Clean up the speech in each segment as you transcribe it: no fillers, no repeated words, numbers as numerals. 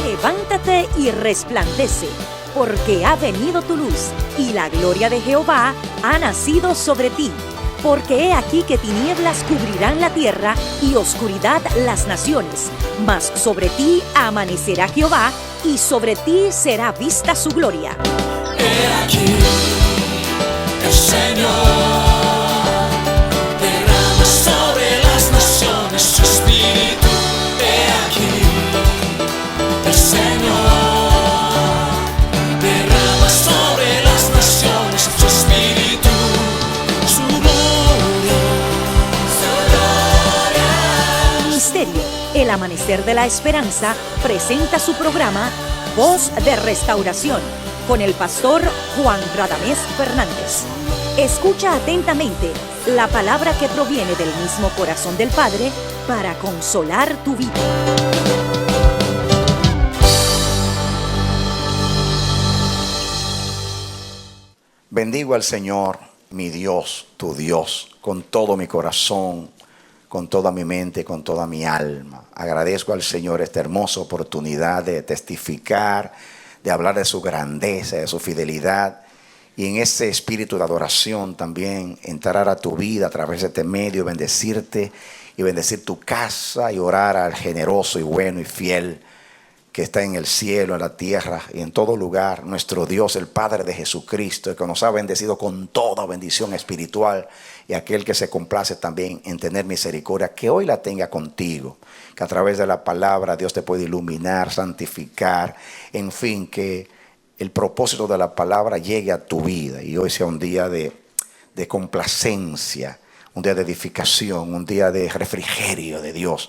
Levántate y resplandece, porque ha venido tu luz, y la gloria de Jehová ha nacido sobre ti. Porque he aquí que tinieblas cubrirán la tierra, y oscuridad las naciones. Mas sobre ti amanecerá Jehová, y sobre ti será vista su gloria. He aquí, el Señor derrama sobre las naciones su espíritu. He aquí, el Señor derrama sobre las naciones su espíritu, su gloria, su gloria. Ministerio El Amanecer de la Esperanza presenta su programa Voz de Restauración con el pastor Juan Radamés Fernández. Escucha atentamente la palabra que proviene del mismo corazón del Padre para consolar tu vida. Bendigo al Señor, mi Dios, tu Dios, con todo mi corazón, con toda mi mente, con toda mi alma. Agradezco al Señor esta hermosa oportunidad de testificar, de hablar de su grandeza, de su fidelidad, y en ese espíritu de adoración también entrar a tu vida a través de este medio, bendecirte y bendecir tu casa y orar al generoso y bueno y fiel que está en el cielo, en la tierra y en todo lugar, nuestro Dios, el Padre de Jesucristo, que nos ha bendecido con toda bendición espiritual, y aquel que se complace también en tener misericordia, que hoy la tenga contigo, que a través de la palabra Dios te puede iluminar, santificar, en fin, que el propósito de la palabra llegue a tu vida y hoy sea un día de complacencia, un día de edificación, un día de refrigerio de Dios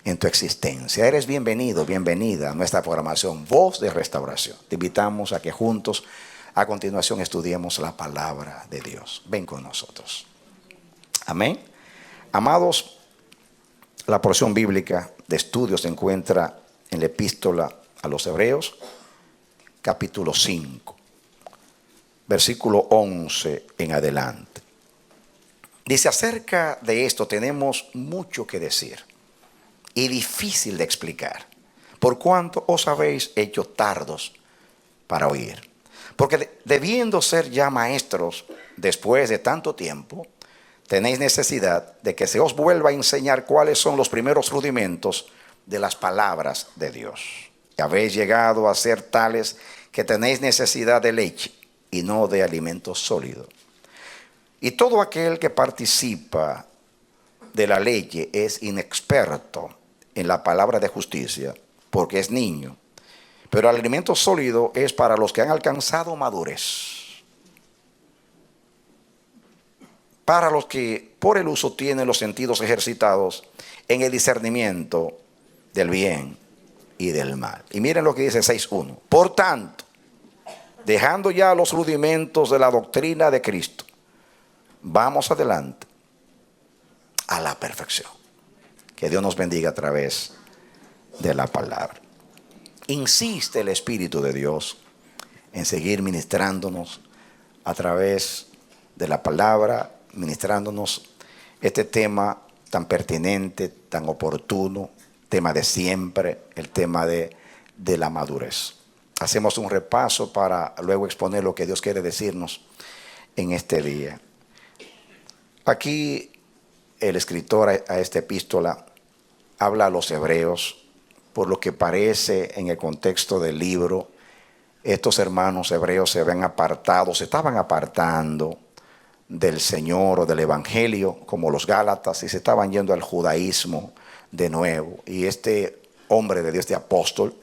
en tu existencia. Eres bienvenido, bienvenida a nuestra programación Voz de Restauración. Te invitamos a que juntos a continuación estudiemos la palabra de Dios. Ven con nosotros. Amén. Amados, la porción bíblica de estudio se encuentra en la epístola a los Hebreos, capítulo 5, versículo 11 en adelante. Dice: acerca de esto tenemos mucho que decir y difícil de explicar, por cuanto os habéis hecho tardos para oír. Porque debiendo ser ya maestros después de tanto tiempo, tenéis necesidad de que se os vuelva a enseñar cuáles son los primeros rudimentos de las palabras de Dios. Y habéis llegado a ser tales que tenéis necesidad de leche y no de alimento sólido. Y todo aquel que participa de la ley es inexperto en la palabra de justicia, porque es niño. Pero el alimento sólido es para los que han alcanzado madurez, para los que por el uso tienen los sentidos ejercitados en el discernimiento del bien y del mal. Y miren lo que dice 6.1. Por tanto, dejando ya los rudimentos de la doctrina de Cristo, vamos adelante a la perfección. Que Dios nos bendiga a través de la palabra. Insiste el Espíritu de Dios en seguir ministrándonos a través de la palabra, ministrándonos este tema tan pertinente, tan oportuno, tema de siempre, el tema de la madurez. Hacemos un repaso para luego exponer lo que Dios quiere decirnos en este día. Aquí el escritor a esta epístola habla a los hebreos, por lo que parece en el contexto del libro, estos hermanos hebreos se estaban apartando del Señor o del Evangelio, como los Gálatas, y se estaban yendo al judaísmo de nuevo. Y este hombre de Dios, este apóstol,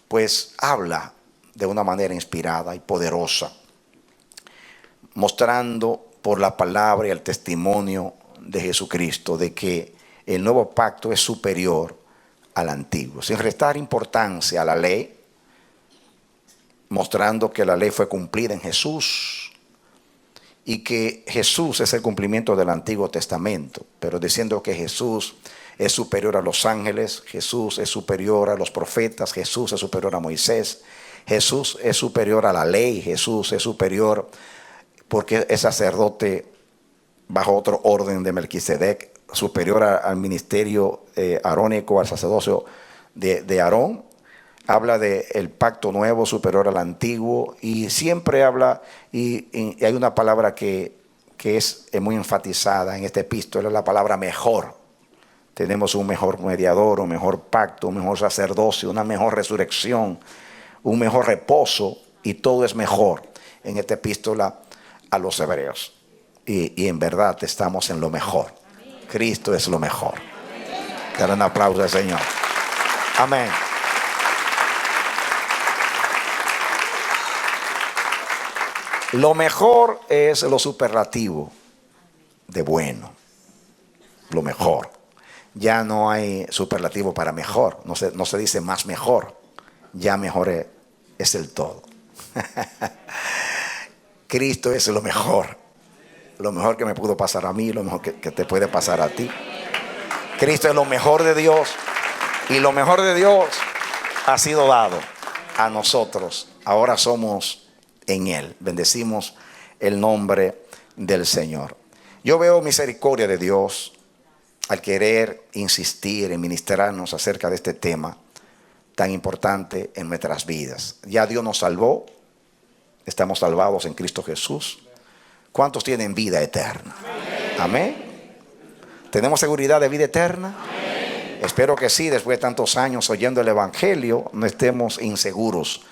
pues habla de una manera inspirada y poderosa, mostrando por la palabra y el testimonio de Jesucristo de que el nuevo pacto es superior al antiguo, sin restar importancia a la ley, mostrando que la ley fue cumplida en Jesús y que Jesús es el cumplimiento del Antiguo Testamento, pero diciendo que Jesús es superior a los ángeles, Jesús es superior a los profetas, Jesús es superior a Moisés, Jesús es superior a la ley, Jesús es superior porque es sacerdote bajo otro orden de Melquisedec, superior al ministerio arónico, al sacerdocio de Aarón. Habla del pacto nuevo superior al antiguo, y siempre habla, y hay una palabra que es muy enfatizada en esta epístola, es la palabra mejor. Tenemos un mejor mediador, un mejor pacto, un mejor sacerdocio, una mejor resurrección, un mejor reposo, y todo es mejor en esta epístola a los hebreos. Y en verdad estamos en lo mejor. Cristo es lo mejor. Dar un aplauso al Señor. Amén. Lo mejor es lo superlativo de bueno. Lo mejor. Ya no hay superlativo para mejor. No se dice más mejor. Ya mejor es el todo. Cristo es lo mejor. Lo mejor que me pudo pasar a mí, lo mejor que te puede pasar a ti. Cristo es lo mejor de Dios. Y lo mejor de Dios ha sido dado a nosotros. Ahora somos en Él. Bendecimos el nombre del Señor. Yo veo misericordia de Dios al querer insistir en ministrarnos acerca de este tema tan importante en nuestras vidas. Ya Dios nos salvó. Estamos salvados en Cristo Jesús. ¿Cuántos tienen vida eterna? Amén. ¿Tenemos seguridad de vida eterna? Amén. Espero que sí, después de tantos años oyendo el Evangelio, no estemos inseguros.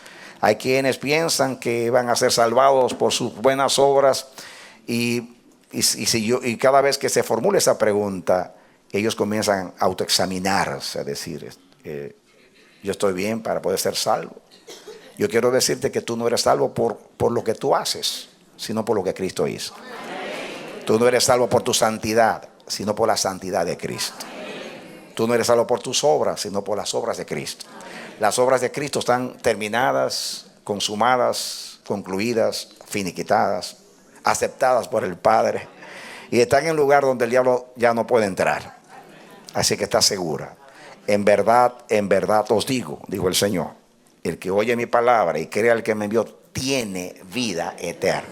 Hay quienes piensan que van a ser salvados por sus buenas obras, y cada vez que se formula esa pregunta, ellos comienzan a autoexaminarse, a decir, yo estoy bien para poder ser salvo. Yo quiero decirte que tú no eres salvo por lo que tú haces, sino por lo que Cristo hizo. Tú no eres salvo por tu santidad, sino por la santidad de Cristo. Tú no eres salvo por tus obras, sino por las obras de Cristo. Las obras de Cristo están terminadas, consumadas, concluidas, finiquitadas, aceptadas por el Padre, y están en un lugar donde el diablo ya no puede entrar. Así que está segura. En verdad os digo, dijo el Señor, el que oye mi palabra y crea al que me envió tiene vida eterna.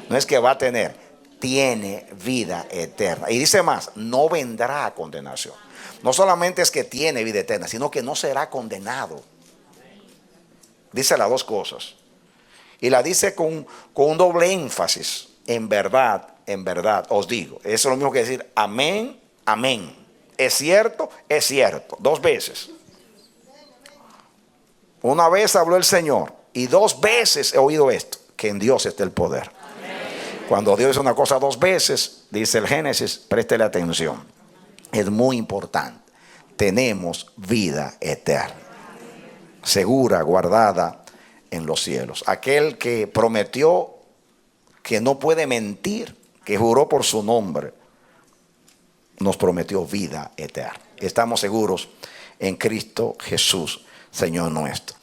No es que va a tener, tiene vida eterna. Y dice más, no vendrá a condenación. No solamente es que tiene vida eterna, sino que no será condenado. Dice las dos cosas. Y la dice con un doble énfasis. En verdad os digo. Eso es lo mismo que decir amén, amén. Es cierto, dos veces. Una vez habló el Señor y dos veces he oído esto, que en Dios está el poder. Cuando Dios dice una cosa dos veces, dice el Génesis, préstele atención. Es muy importante. Tenemos vida eterna, segura, guardada en los cielos. Aquel que prometió, que no puede mentir, que juró por su nombre, nos prometió vida eterna. Estamos seguros en Cristo Jesús, Señor nuestro.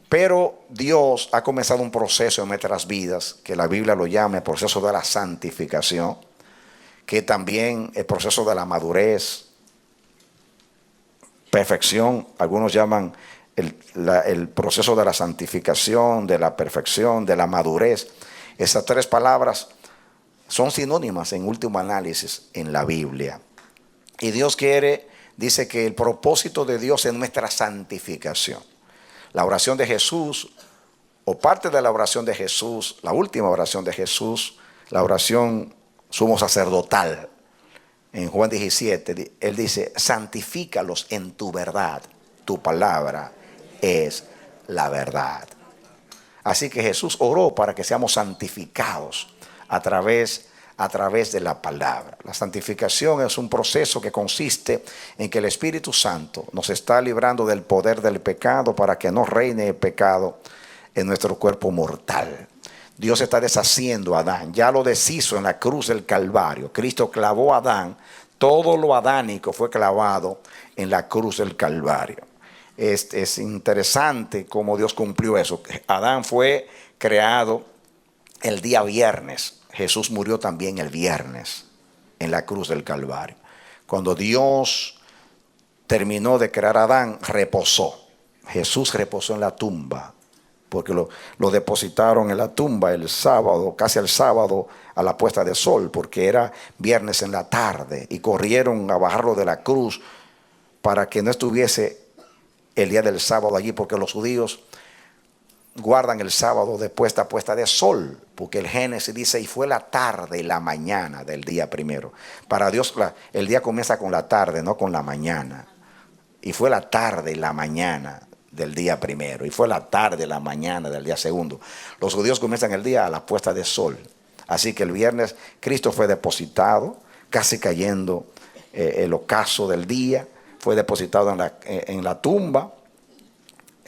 Pero Dios ha comenzado un proceso en nuestras vidas, que la Biblia lo llama el proceso de la santificación, que también el proceso de la madurez, perfección. Algunos llaman el proceso de la santificación, de la perfección, de la madurez. Esas tres palabras son sinónimas en último análisis en la Biblia. Y Dios dice que el propósito de Dios es nuestra santificación. La oración de Jesús, o parte de la oración de Jesús, la última oración de Jesús, la oración sumo sacerdotal, en Juan 17, Él dice, santifícalos en tu verdad, tu palabra es la verdad. Así que Jesús oró para que seamos santificados a través de la palabra. La santificación es un proceso que consiste en que el Espíritu Santo nos está librando del poder del pecado para que no reine el pecado en nuestro cuerpo mortal. Dios está deshaciendo a Adán, ya lo deshizo en la cruz del Calvario. Cristo clavó a Adán, todo lo adánico fue clavado en la cruz del Calvario. Es interesante cómo Dios cumplió eso. Adán fue creado el día viernes. Jesús murió también el viernes en la cruz del Calvario. Cuando Dios terminó de crear a Adán, reposó. Jesús reposó en la tumba porque lo depositaron en la tumba el sábado, casi el sábado a la puesta de sol, porque era viernes en la tarde, y corrieron a bajarlo de la cruz para que no estuviese el día del sábado allí, porque los judíos guardan el sábado de puesta de sol, porque el Génesis dice, y fue la tarde y la mañana del día primero. Para Dios el día comienza con la tarde, no con la mañana. Y fue la tarde y la mañana del día primero, y fue la tarde y la mañana del día segundo. Los judíos comienzan el día a la puesta de sol. Así que el viernes Cristo fue depositado, casi cayendo el ocaso del día, fue depositado en la tumba.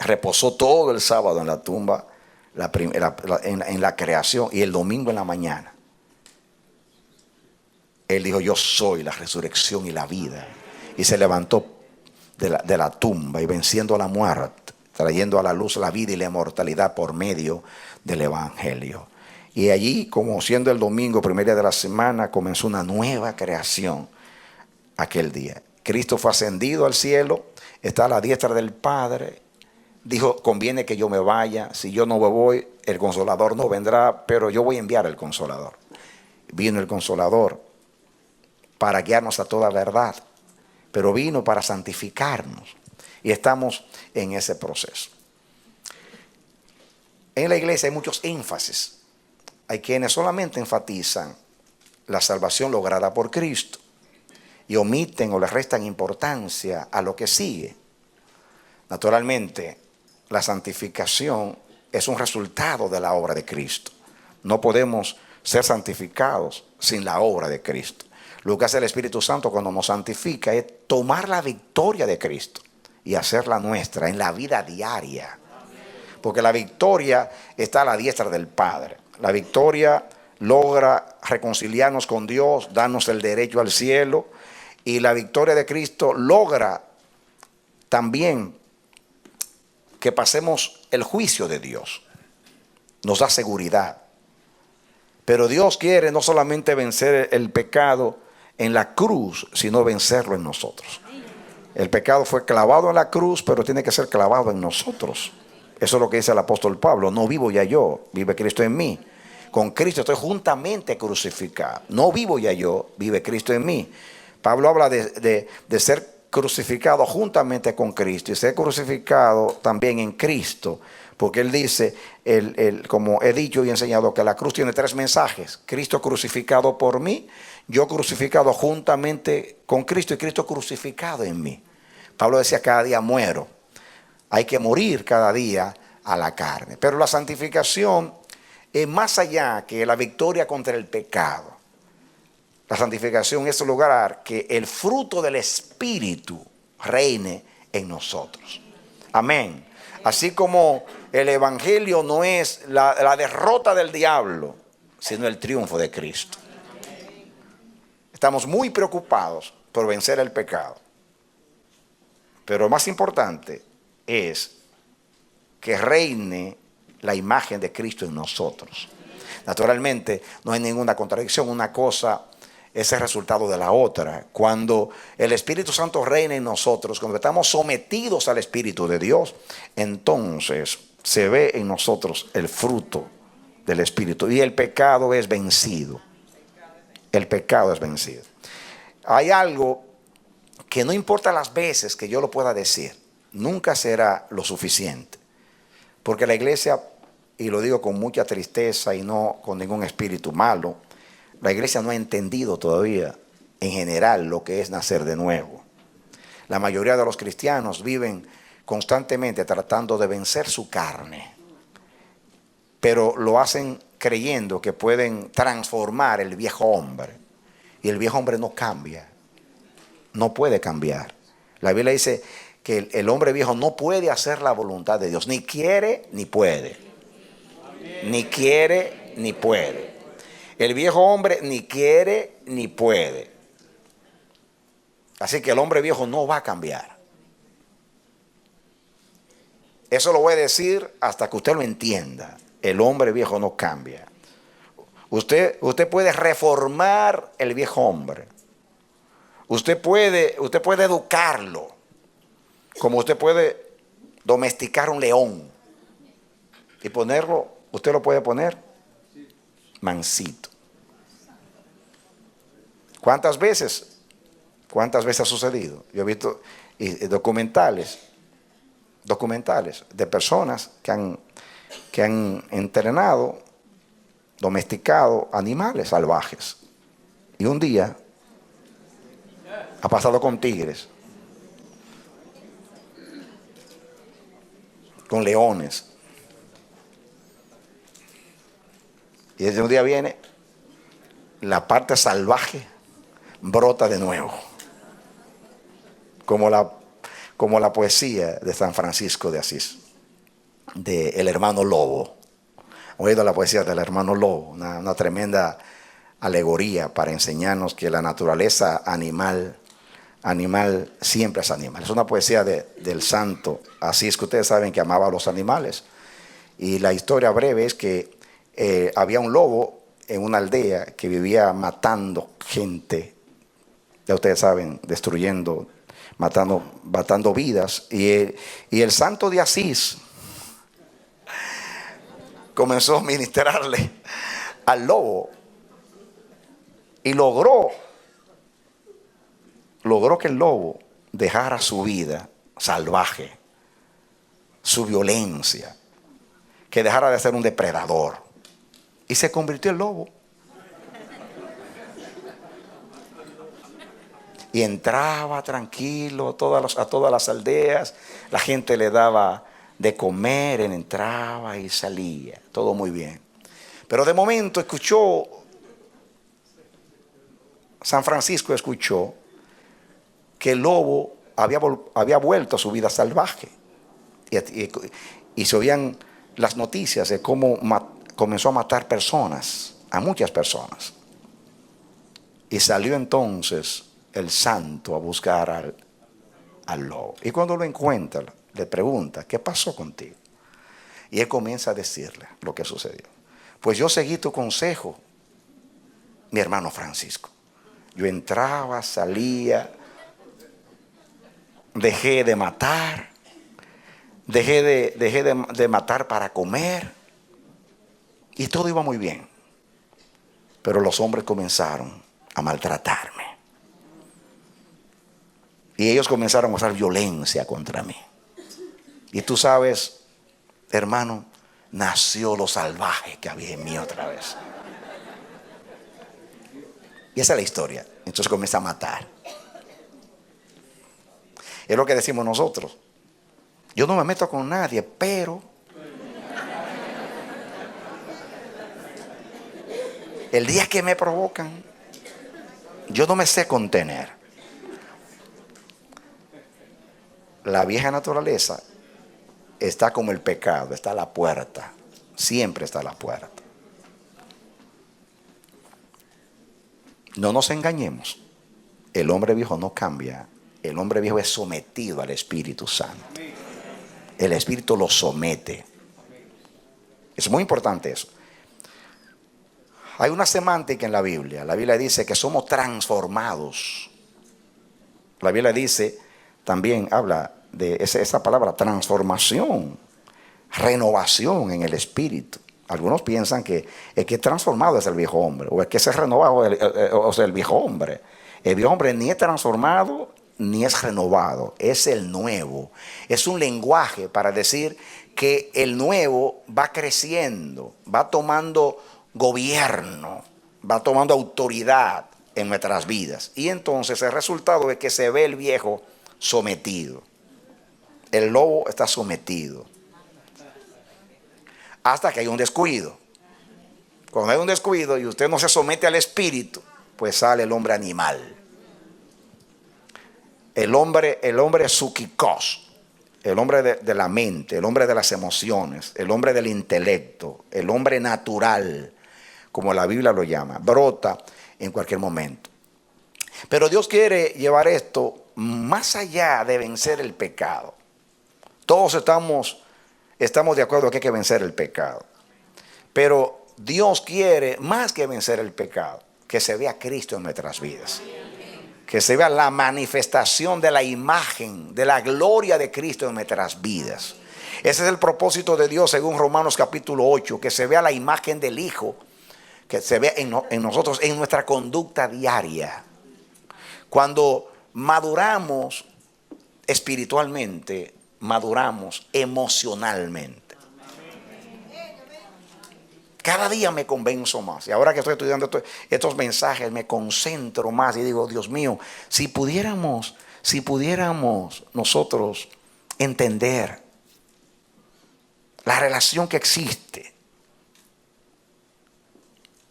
Reposó todo el sábado en la tumba, en la creación, y el domingo en la mañana Él dijo, yo soy la resurrección y la vida, y se levantó de la tumba, y venciendo la muerte, trayendo a la luz la vida y la inmortalidad por medio del evangelio. Y allí, como siendo el domingo, primer día de la semana, comenzó una nueva creación aquel día. Cristo fue ascendido al cielo, está a la diestra del Padre. Dijo, conviene que yo me vaya, si yo no me voy, el Consolador no vendrá, pero yo voy a enviar el Consolador. Vino el Consolador para guiarnos a toda verdad, pero vino para santificarnos, y estamos en ese proceso. En la iglesia hay muchos énfasis. Hay quienes solamente enfatizan la salvación lograda por Cristo y omiten o le restan importancia a lo que sigue. Naturalmente, la santificación es un resultado de la obra de Cristo. No podemos ser santificados sin la obra de Cristo. Lo que hace el Espíritu Santo cuando nos santifica es tomar la victoria de Cristo y hacerla nuestra en la vida diaria. Porque la victoria está a la diestra del Padre. La victoria logra reconciliarnos con Dios, darnos el derecho al cielo. Y la victoria de Cristo logra también que pasemos el juicio de Dios. Nos da seguridad. Pero Dios quiere no solamente vencer el pecado en la cruz, sino vencerlo en nosotros. El pecado fue clavado en la cruz, pero tiene que ser clavado en nosotros. Eso es lo que dice el apóstol Pablo. No vivo ya yo, vive Cristo en mí. Con Cristo estoy juntamente crucificado. No vivo ya yo, vive Cristo en mí. Pablo habla de ser crucificado juntamente con Cristo y ser crucificado también en Cristo, porque él dice, como he dicho y enseñado, que la cruz tiene tres mensajes: Cristo crucificado por mí, yo crucificado juntamente con Cristo y Cristo crucificado en mí. Pablo decía, cada día muero. Hay que morir cada día a la carne. Pero la santificación es más allá que la victoria contra el pecado. La santificación es lograr que el fruto del Espíritu reine en nosotros. Amén. Así como el Evangelio no es la derrota del diablo, sino el triunfo de Cristo. Estamos muy preocupados por vencer el pecado. Pero lo más importante es que reine la imagen de Cristo en nosotros. Naturalmente, no hay ninguna contradicción. Una cosa es el resultado de la otra. Cuando el Espíritu Santo reina en nosotros, cuando estamos sometidos al Espíritu de Dios, entonces se ve en nosotros el fruto del Espíritu y el pecado es vencido. El pecado es vencido. Hay algo que no importa las veces que yo lo pueda decir, nunca será lo suficiente. Porque la iglesia, y lo digo con mucha tristeza y no con ningún espíritu malo, la iglesia no ha entendido todavía en general lo que es nacer de nuevo. La mayoría de los cristianos viven constantemente tratando de vencer su carne, pero lo hacen creyendo que pueden transformar el viejo hombre. Y el viejo hombre no cambia, no puede cambiar. La Biblia dice que el hombre viejo no puede hacer la voluntad de Dios, ni quiere ni puede. Ni quiere ni puede. El viejo hombre ni quiere ni puede. Así que el hombre viejo no va a cambiar. Eso lo voy a decir hasta que usted lo entienda. El hombre viejo no cambia. Usted puede reformar el viejo hombre. Usted puede educarlo. Como usted puede domesticar un león. y ponerlo, usted lo puede poner mansito. ¿Cuántas veces ha sucedido? Yo he visto documentales de personas que han entrenado, domesticado animales salvajes. Y un día ha pasado con tigres, con leones. Y desde un día viene, la parte salvaje brota de nuevo. Como la poesía de San Francisco de Asís, de El Hermano Lobo. ¿Han oído la poesía del Hermano Lobo? Una tremenda alegoría para enseñarnos que la naturaleza animal siempre es animal. Es una poesía del santo Asís, que ustedes saben que amaba a los animales. Y la historia breve es que había un lobo en una aldea que vivía matando gente, ya ustedes saben, destruyendo, matando vidas. Y el santo de Asís comenzó a ministrarle al lobo y logró que el lobo dejara su vida salvaje, su violencia, que dejara de ser un depredador, y se convirtió en lobo. Y entraba tranquilo a todas las aldeas, la gente le daba de comer, él entraba y salía, todo muy bien. Pero de momento San Francisco escuchó que el lobo había vuelto a su vida salvaje. Y se oían las noticias de cómo comenzó a matar personas, a muchas personas. Y salió entonces el santo a buscar al lobo. Y cuando lo encuentra, le pregunta: ¿qué pasó contigo? Y él comienza a decirle lo que sucedió. Pues yo seguí tu consejo, mi hermano Francisco. Yo entraba, salía, dejé de matar, dejé de matar para comer, y todo iba muy bien. Pero los hombres comenzaron a maltratarme. Y ellos comenzaron a usar violencia contra mí. Y tú sabes, hermano, nació lo salvaje que había en mí otra vez. Y esa es la historia. Entonces comienza a matar. Es lo que decimos nosotros. Yo no me meto con nadie, pero el día que me provocan, yo no me sé contener. La vieja naturaleza está como el pecado, está a la puerta, siempre está a la puerta. No nos engañemos, el hombre viejo no cambia, el hombre viejo es sometido al Espíritu Santo. El Espíritu lo somete. Es muy importante eso. Hay una semántica en la Biblia dice que somos transformados. La Biblia dice, también habla de esa palabra, transformación, renovación en el espíritu. Algunos piensan que el que es transformado es el viejo hombre, o el que se es renovado o sea, el viejo hombre. El viejo hombre ni es transformado ni es renovado, es el nuevo. Es un lenguaje para decir que el nuevo va creciendo, va tomando gobierno, va tomando autoridad en nuestras vidas. Y entonces el resultado es que se ve el viejo sometido. El lobo está sometido. Hasta que hay un descuido. Cuando hay un descuido y usted no se somete al espíritu, pues sale el hombre animal. El hombre psíquicos, el hombre de la mente, el hombre de las emociones, el hombre del intelecto, el hombre natural, como la Biblia lo llama, brota en cualquier momento. Pero Dios quiere llevar esto más allá de vencer el pecado. Todos estamos de acuerdo que hay que vencer el pecado. Pero Dios quiere más que vencer el pecado, que se vea Cristo en nuestras vidas. Que se vea la manifestación de la imagen, de la gloria de Cristo en nuestras vidas. Ese es el propósito de Dios según Romanos capítulo 8, que se vea la imagen del Hijo, que se vea en nosotros, en nuestra conducta diaria. Cuando maduramos espiritualmente, maduramos emocionalmente. Cada día me convenzo más. Y ahora que estoy estudiando estos mensajes, me concentro más y digo, Dios mío, si pudiéramos nosotros entender la relación que existe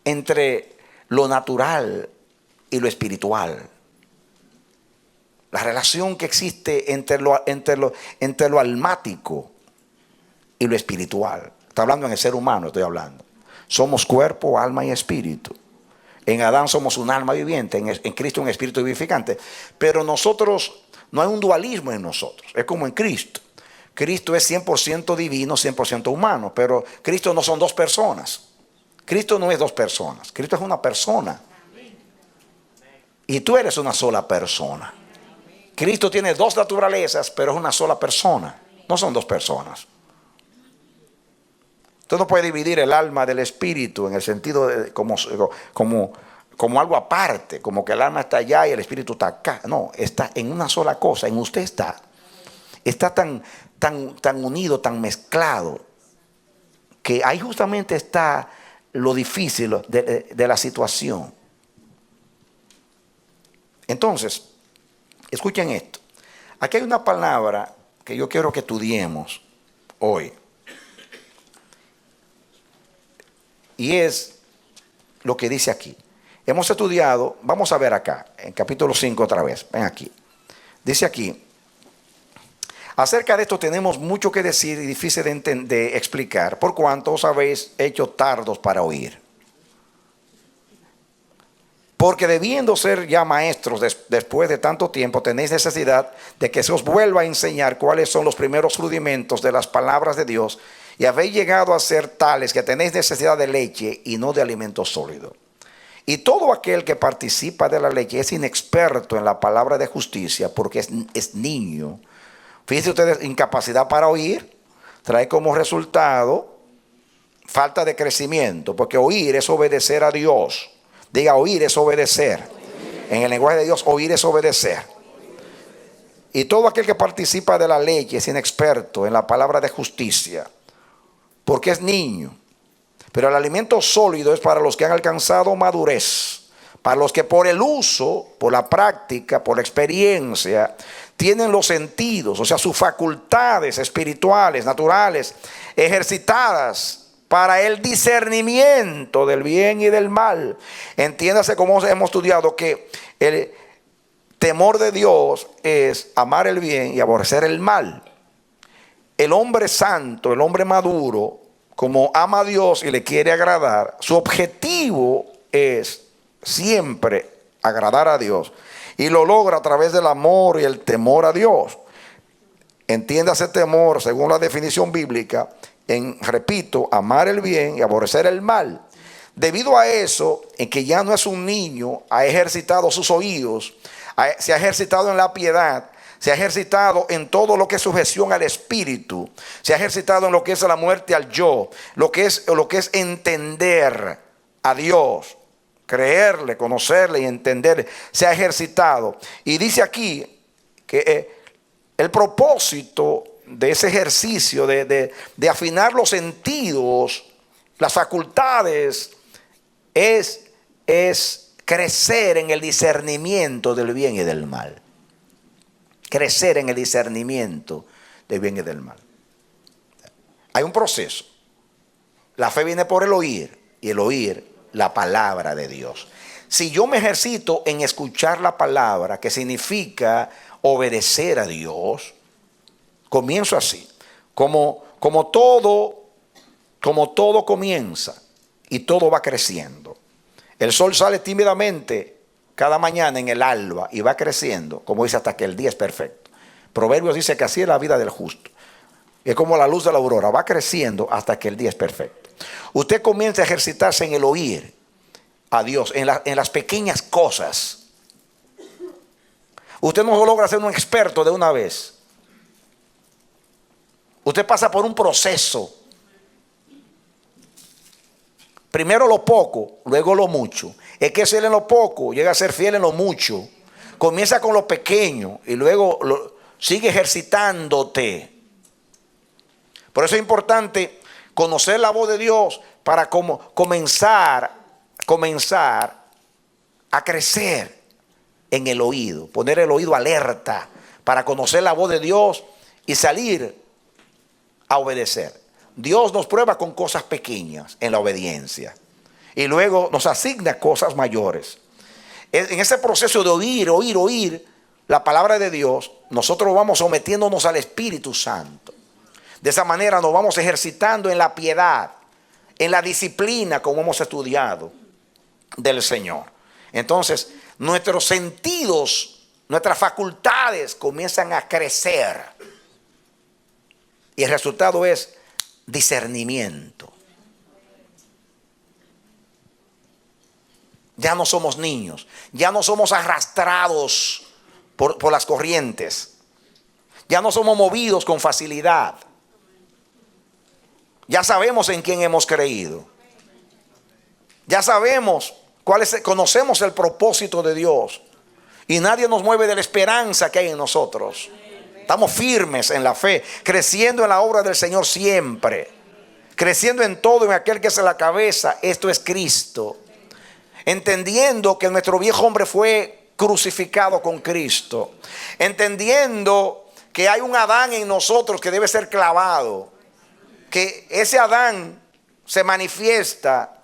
entre lo natural y lo espiritual. La relación que existe entre lo almático y lo espiritual. Está hablando en el ser humano, estoy hablando. Somos cuerpo, alma y espíritu. En Adán somos un alma viviente, en Cristo un espíritu vivificante. Pero nosotros, no hay un dualismo en nosotros. Es como en Cristo. Cristo es 100% divino, 100% humano. Pero Cristo no son dos personas. Cristo no es dos personas. Cristo es una persona. Y tú eres una sola persona. Cristo tiene dos naturalezas, pero es una sola persona. No son dos personas. Tú no puedes dividir el alma del espíritu en el sentido de como algo aparte, como que el alma está allá y el espíritu está acá. No, está en una sola cosa, en usted está. Está tan unido, tan mezclado, que ahí justamente está lo difícil de la situación. Entonces, escuchen esto. Aquí hay una palabra que yo quiero que estudiemos hoy. Y es lo que dice aquí. Hemos estudiado, vamos a ver acá, en capítulo 5 otra vez. Ven aquí. Dice aquí, acerca de esto tenemos mucho que decir y difícil de explicar, por cuanto os habéis hecho tardos para oír. Porque debiendo ser ya maestros después de tanto tiempo, tenéis necesidad de que se os vuelva a enseñar cuáles son los primeros rudimentos de las palabras de Dios, y habéis llegado a ser tales que tenéis necesidad de leche y no de alimento sólido. Y todo aquel que participa de la leche es inexperto en la palabra de justicia, porque es niño. Fíjense ustedes, incapacidad para oír trae como resultado falta de crecimiento, porque oír es obedecer a Dios. Diga, oír es obedecer. En el lenguaje de Dios, oír es obedecer. Y todo aquel que participa de la leche es inexperto en la palabra de justicia, porque es niño. Pero el alimento sólido es para los que han alcanzado madurez, para los que por el uso, por la práctica, por la experiencia, tienen los sentidos, o sea, sus facultades espirituales, naturales, ejercitadas para el discernimiento del bien y del mal. Entiéndase, como hemos estudiado, que el temor de Dios es amar el bien y aborrecer el mal. El hombre santo, el hombre maduro, como ama a Dios y le quiere agradar, su objetivo es siempre agradar a Dios. Y lo logra a través del amor y el temor a Dios. Entiéndase temor, según la definición bíblica, repito, amar el bien y aborrecer el mal. Debido a eso, en que ya no es un niño, ha ejercitado sus oídos, se ha ejercitado en la piedad, se ha ejercitado en todo lo que es sujeción al espíritu, se ha ejercitado en lo que es la muerte al yo, lo que es entender a Dios, creerle, conocerle y entenderle, se ha ejercitado. Y dice aquí que el propósito de ese ejercicio de afinar los sentidos, las facultades, es crecer en el discernimiento del bien y del mal. Crecer en el discernimiento del bien y del mal. Hay un proceso. La fe viene por el oír, y el oír la palabra de Dios. Si yo me ejercito en escuchar la palabra, que significa obedecer a Dios, comienzo así. Como todo comienza y todo va creciendo. El sol sale tímidamente cada mañana en el alba y va creciendo, como dice, hasta que el día es perfecto. Proverbios dice que así es la vida del justo. Es como la luz de la aurora, va creciendo hasta que el día es perfecto. Usted comienza a ejercitarse en el oír a Dios, en las pequeñas cosas. Usted no logra ser un experto de una vez. Usted pasa por un proceso. Primero lo poco, luego lo mucho. Es que ser en lo poco, llega a ser fiel en lo mucho. Comienza con lo pequeño y luego sigue ejercitándote. Por eso es importante conocer la voz de Dios para comenzar a crecer en el oído. Poner el oído alerta para conocer la voz de Dios y salir a obedecer. Dios nos prueba con cosas pequeñas en la obediencia y luego nos asigna cosas mayores. En ese proceso de oír la palabra de Dios, nosotros vamos sometiéndonos al Espíritu Santo. De esa manera nos vamos ejercitando en la piedad, en la disciplina, como hemos estudiado del Señor. Entonces, nuestros sentidos, nuestras facultades comienzan a crecer. Y el resultado es discernimiento. Ya no somos niños, ya no somos arrastrados por las corrientes, ya no somos movidos con facilidad. Ya sabemos en quién hemos creído. Ya sabemos conocemos el propósito de Dios. Y nadie nos mueve de la esperanza que hay en nosotros. Estamos firmes en la fe, creciendo en la obra del Señor siempre. Creciendo en todo, en aquel que es la cabeza, esto es Cristo. Entendiendo que nuestro viejo hombre fue crucificado con Cristo. Entendiendo que hay un Adán en nosotros que debe ser clavado. Que ese Adán se manifiesta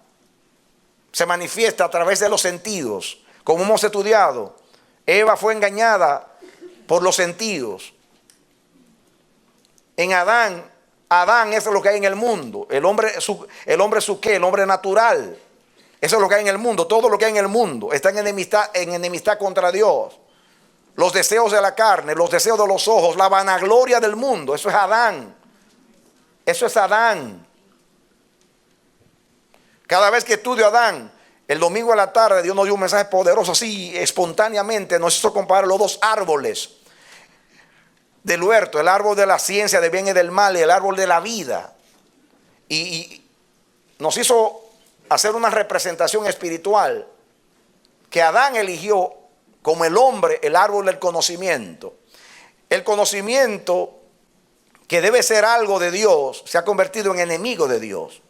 a través de los sentidos. Como hemos estudiado, Eva fue engañada por los sentidos. En Adán eso es lo que hay en el mundo. El hombre es su qué, el hombre natural. Eso es lo que hay en el mundo. Todo lo que hay en el mundo está en enemistad contra Dios. Los deseos de la carne, los deseos de los ojos, la vanagloria del mundo. Eso es Adán. Eso es Adán. Cada vez que estudio Adán, el domingo a la tarde, Dios nos dio un mensaje poderoso, así espontáneamente nos hizo comparar los dos árboles del huerto, el árbol de la ciencia del bien y del mal y el árbol de la vida. Y nos hizo hacer una representación espiritual que Adán eligió como el hombre, el árbol del conocimiento. El conocimiento, que debe ser algo de Dios, se ha convertido en enemigo de Dios.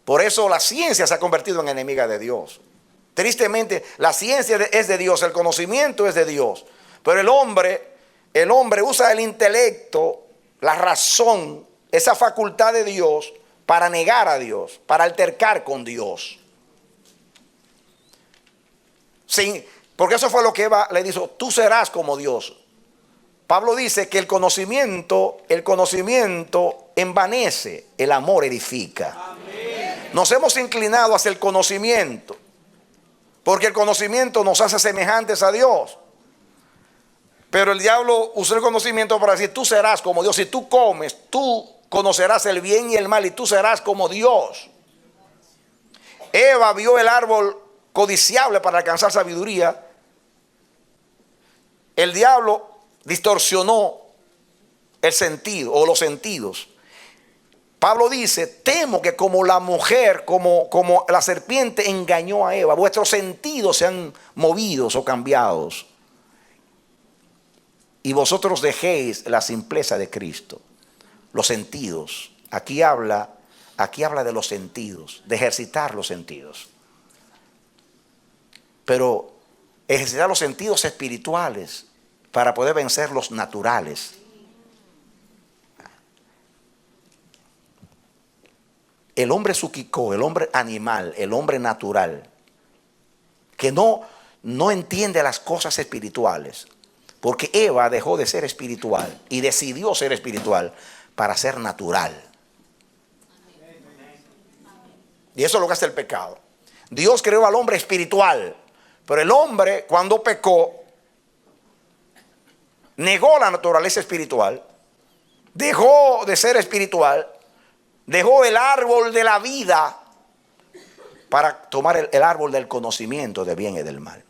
Por eso la ciencia se ha convertido en enemiga de Dios. Tristemente, la ciencia es de Dios, el conocimiento es de Dios. Pero el hombre usa el intelecto, la razón, esa facultad de Dios para negar a Dios, para altercar con Dios. Sí, porque eso fue lo que Eva le dijo: tú serás como Dios. Pablo dice que el conocimiento envanece, el amor edifica. Amén. Nos hemos inclinado hacia el conocimiento, porque el conocimiento nos hace semejantes a Dios. Pero el diablo usó el conocimiento para decir: tú serás como Dios. Si tú comes, tú conocerás el bien y el mal y tú serás como Dios. Eva vio el árbol codiciable para alcanzar sabiduría. El diablo distorsionó el sentido o los sentidos. Pablo dice: temo que como la mujer, como la serpiente engañó a Eva, vuestros sentidos sean movidos o cambiados y vosotros dejéis la simpleza de Cristo. Los sentidos, aquí habla de los sentidos, de ejercitar los sentidos. Pero ejercitar los sentidos espirituales para poder vencer los naturales. El hombre psíquico, el hombre animal, el hombre natural, que no entiende las cosas espirituales, porque Eva dejó de ser espiritual y decidió ser espiritual para ser natural. Y eso es lo que hace el pecado. Dios creó al hombre espiritual, pero el hombre, cuando pecó, negó la naturaleza espiritual, dejó de ser espiritual, dejó el árbol de la vida para tomar el árbol del conocimiento del bien y del mal.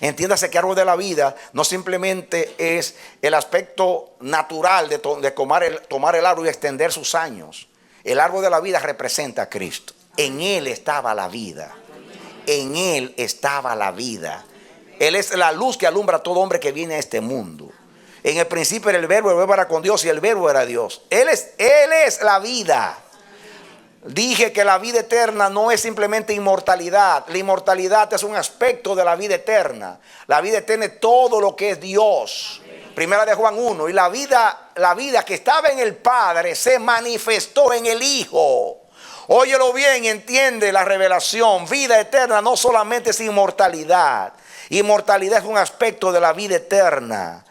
Entiéndase que árbol de la vida no simplemente es el aspecto natural de tomar el árbol y extender sus años. El árbol de la vida representa a Cristo. En Él estaba la vida. En Él estaba la vida. Él es la luz que alumbra a todo hombre que viene a este mundo. En el principio era el verbo era con Dios y el verbo era Dios. Él es la vida. Dije que la vida eterna no es simplemente inmortalidad. La inmortalidad es un aspecto de la vida eterna. La vida eterna es todo lo que es Dios. Primera de Juan 1. Y la vida que estaba en el Padre se manifestó en el Hijo. Óyelo bien, entiende la revelación. Vida eterna no solamente es inmortalidad. Inmortalidad es un aspecto de la vida eterna.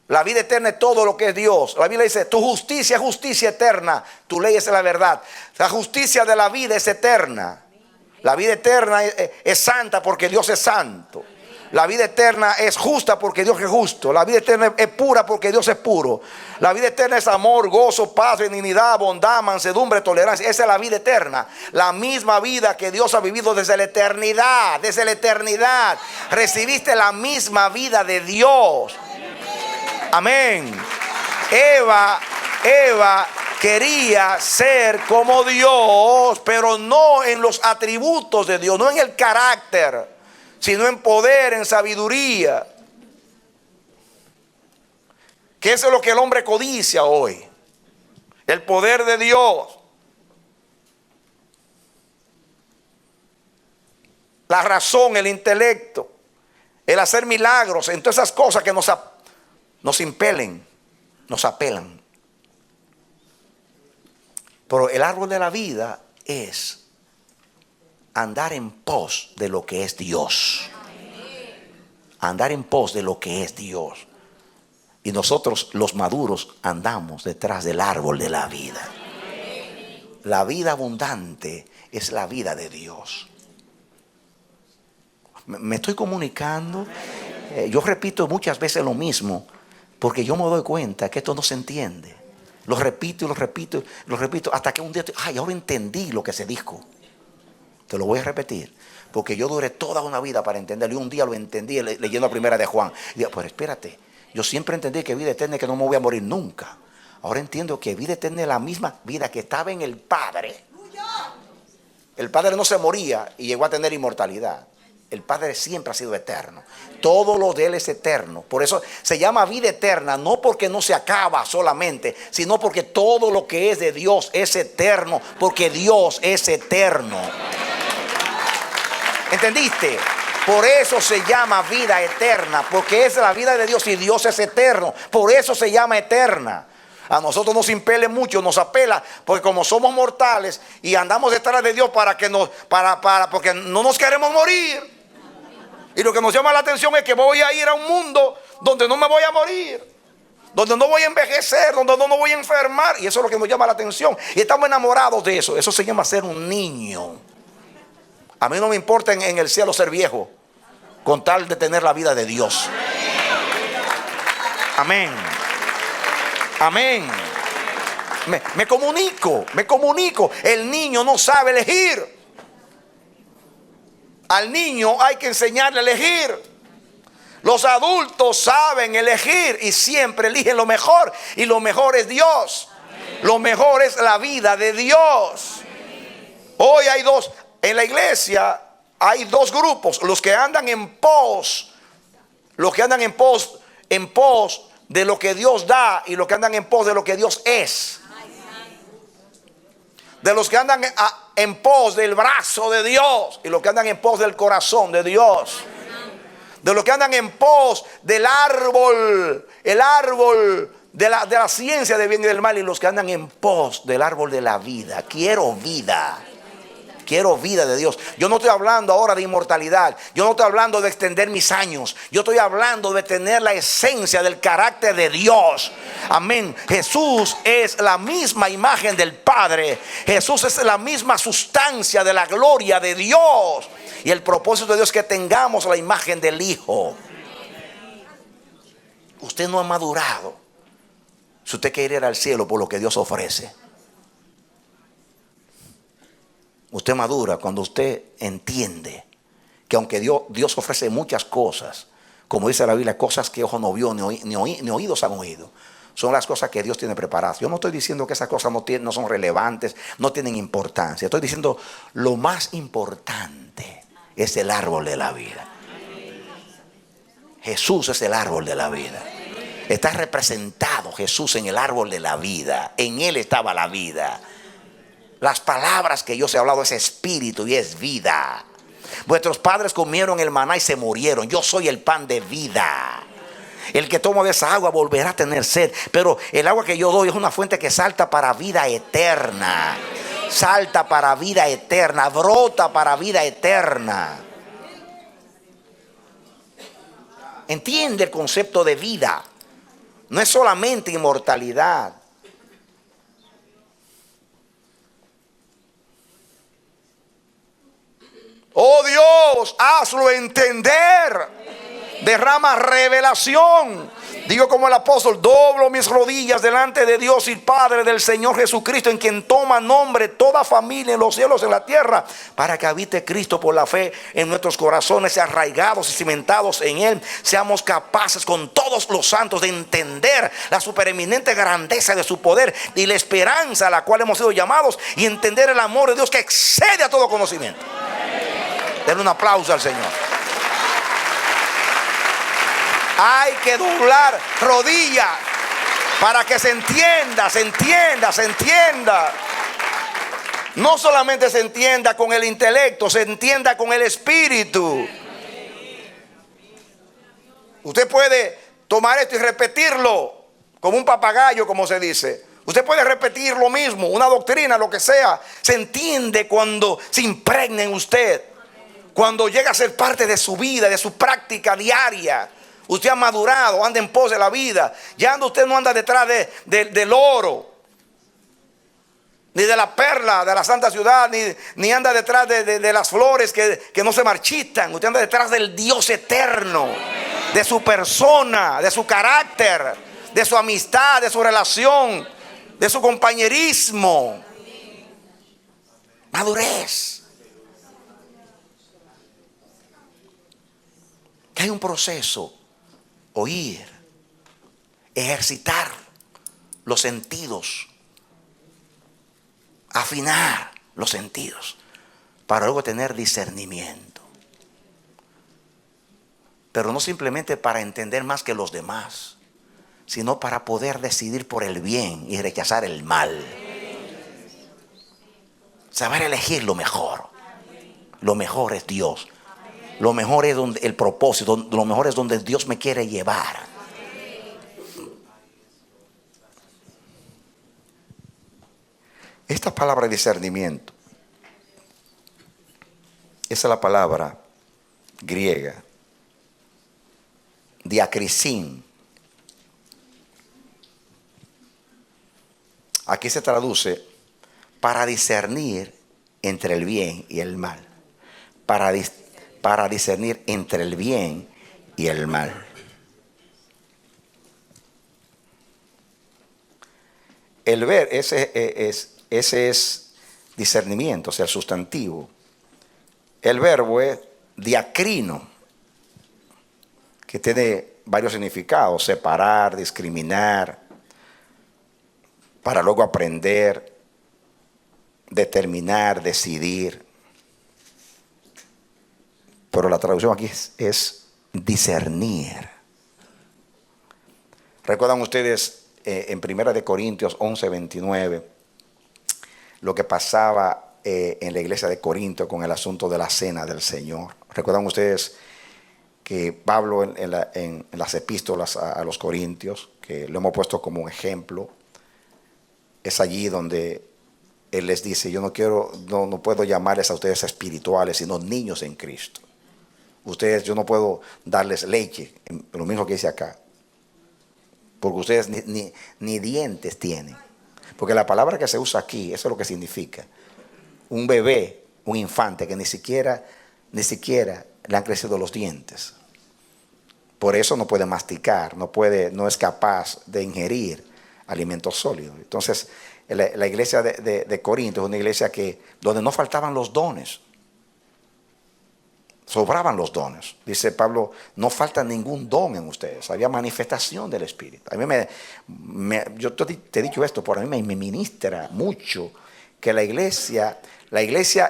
La vida eterna es todo lo que es Dios. La Biblia dice, tu justicia es justicia eterna. Tu ley es la verdad. La justicia de la vida es eterna. La vida eterna es santa porque Dios es santo. La vida eterna es justa porque Dios es justo. La vida eterna es pura porque Dios es puro. La vida eterna es amor, gozo, paz, benignidad, bondad, mansedumbre, tolerancia. Esa es la vida eterna. La misma vida que Dios ha vivido desde la eternidad. Desde la eternidad. Recibiste la misma vida de Dios. Amén. Eva quería ser como Dios, pero no en los atributos de Dios, no en el carácter, sino en poder, en sabiduría. Que eso es lo que el hombre codicia hoy. El poder de Dios. La razón, el intelecto, el hacer milagros, en todas esas cosas que nos impelen, nos apelan. Pero el árbol de la vida es andar en pos de lo que es Dios. Andar en pos de lo que es Dios. Y nosotros los maduros andamos detrás del árbol de la vida. La vida abundante es la vida de Dios. ¿Me estoy comunicando? Yo repito muchas veces lo mismo, porque yo me doy cuenta que esto no se entiende. Lo repito y lo repito y lo repito hasta que un día, ahora entendí lo que se dijo. Te lo voy a repetir, porque yo duré toda una vida para entenderlo. Y un día lo entendí leyendo la primera de Juan. Y digo, pero espérate, yo siempre entendí que vida eterna es que no me voy a morir nunca. Ahora entiendo que vida eterna es la misma vida que estaba en el Padre. El Padre no se moría y llegó a tener inmortalidad. El Padre siempre ha sido eterno. Todo lo de Él es eterno. Por eso se llama vida eterna, no porque no se acaba solamente, sino porque todo lo que es de Dios es eterno, porque Dios es eterno. ¿Entendiste? Por eso se llama vida eterna, porque es la vida de Dios y Dios es eterno. Por eso se llama eterna. A nosotros nos impele mucho, nos apela, porque como somos mortales y andamos detrás de Dios porque no nos queremos morir. Y lo que nos llama la atención es que voy a ir a un mundo donde no me voy a morir, donde no voy a envejecer, donde no me voy a enfermar. Y eso es lo que nos llama la atención. Y estamos enamorados de eso. Eso se llama ser un niño. A mí no me importa en el cielo ser viejo, con tal de tener la vida de Dios. Amén. Amén. Me comunico. El niño no sabe elegir. Al niño hay que enseñarle a elegir. Los adultos saben elegir y siempre eligen lo mejor. Y lo mejor es Dios. Lo mejor es la vida de Dios. Hoy en la iglesia hay dos grupos. Los que andan en pos de lo que Dios da y los que andan en pos de lo que Dios es. De los que andan en pos del brazo de Dios y los que andan en pos del corazón de Dios. De los que andan en pos del árbol, el árbol de la ciencia del bien y del mal, y los que andan en pos del árbol de la vida. Quiero vida de Dios. Yo no estoy hablando ahora de inmortalidad. Yo no estoy hablando de extender mis años. Yo estoy hablando de tener la esencia del carácter de Dios. Amén. Jesús es la misma imagen del Padre. Jesús es la misma sustancia de la gloria de Dios. Y el propósito de Dios es que tengamos la imagen del Hijo. Usted no ha madurado si usted quiere ir al cielo por lo que Dios ofrece. Usted madura cuando usted entiende que aunque Dios ofrece muchas cosas, como dice la Biblia, cosas que ojo no vio ni oídos han oído, son las cosas que Dios tiene preparadas. Yo no estoy diciendo que esas cosas no son relevantes, no tienen importancia. Estoy diciendo lo más importante es el árbol de la vida. Jesús es el árbol de la vida. Está representado Jesús en el árbol de la vida. En Él estaba la vida. Las palabras que yo os he hablado es espíritu y es vida. Vuestros padres comieron el maná y se murieron. Yo soy el pan de vida. El que toma de esa agua volverá a tener sed. Pero el agua que yo doy es una fuente que salta para vida eterna. Salta para vida eterna. Brota para vida eterna. Entiende el concepto de vida. No es solamente inmortalidad. Oh Dios, hazlo entender. Derrama revelación. Digo como el apóstol, doblo mis rodillas delante de Dios y Padre del Señor Jesucristo, en quien toma nombre toda familia en los cielos y en la tierra, para que habite Cristo por la fe en nuestros corazones, arraigados y cimentados en Él, seamos capaces con todos los santos de entender la supereminente grandeza de su poder y la esperanza a la cual hemos sido llamados, y entender el amor de Dios que excede a todo conocimiento. Denle un aplauso al Señor. Hay que doblar rodillas para que se entienda. No solamente se entienda con el intelecto, se entienda con el espíritu. Usted puede tomar esto y repetirlo como un papagayo, como se dice. Usted puede repetir lo mismo, una doctrina, lo que sea. Se entiende cuando se impregna en usted, cuando llega a ser parte de su vida, de su práctica diaria. Usted ha madurado, anda en pos de la vida. Ya usted no anda detrás del oro, ni de la perla de la santa ciudad, ni anda detrás de las flores que no se marchitan. Usted anda detrás del Dios eterno, de su persona, de su carácter, de su amistad, de su relación, de su compañerismo. Madurez. Que hay un proceso. Oír, ejercitar los sentidos, afinar los sentidos, para luego tener discernimiento. Pero no simplemente para entender más que los demás, sino para poder decidir por el bien y rechazar el mal. Saber elegir lo mejor. Lo mejor es Dios. Lo mejor es el propósito, lo mejor es donde Dios me quiere llevar. Esta palabra de discernimiento, esa es la palabra griega, diakrisin. Aquí se traduce para discernir entre el bien y el mal. Para discernir entre el bien y el mal. El ver, ese es discernimiento, o sea, el sustantivo. El verbo es diacrino, que tiene varios significados: separar, discriminar, para luego aprender, determinar, decidir. Pero la traducción aquí es discernir. ¿Recuerdan ustedes en 1 Corintios 11:29 lo que pasaba en la iglesia de Corinto con el asunto de la cena del Señor? ¿Recuerdan ustedes que Pablo en las epístolas a los Corintios, que lo hemos puesto como un ejemplo, es allí donde él les dice: yo no puedo llamarles a ustedes espirituales, sino niños en Cristo? Ustedes, yo no puedo darles leche, lo mismo que dice acá, porque ustedes ni dientes tienen. Porque la palabra que se usa aquí, eso es lo que significa. Un bebé, un infante que ni siquiera le han crecido los dientes. Por eso no puede masticar, no es capaz de ingerir alimentos sólidos. Entonces, la iglesia de Corinto es una iglesia donde no faltaban los dones. sobraban los dones. Dice Pablo, no falta ningún don en ustedes. Había manifestación del Espíritu. A mí yo te he dicho esto, por a mí me ministra mucho que la iglesia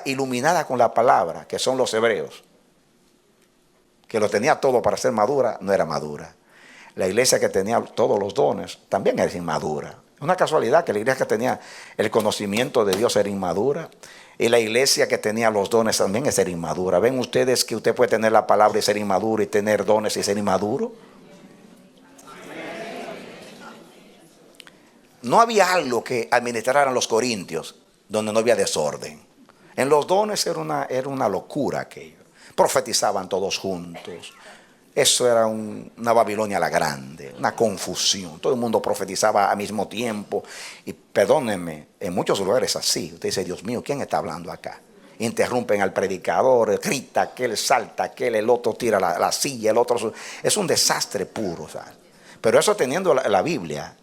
iluminada con la palabra, que son los hebreos, que lo tenía todo para ser madura, no era madura. La iglesia que tenía todos los dones también era inmadura. Es una casualidad que la iglesia que tenía el conocimiento de Dios era inmadura. Y la iglesia que tenía los dones también es ser inmadura. ¿Ven ustedes que usted puede tener la palabra y ser inmaduro y tener dones y ser inmaduro? No había algo que administraran los corintios donde no había desorden. En los dones era una locura aquello. Profetizaban todos juntos. Eso era una Babilonia la grande, una confusión. Todo el mundo profetizaba al mismo tiempo. Y perdónenme, en muchos lugares así. Usted dice, Dios mío, ¿quién está hablando acá? Interrumpen al predicador, grita aquel, salta aquel, el otro tira la silla, el otro. Es un desastre puro, ¿sabes? Pero eso teniendo la Biblia,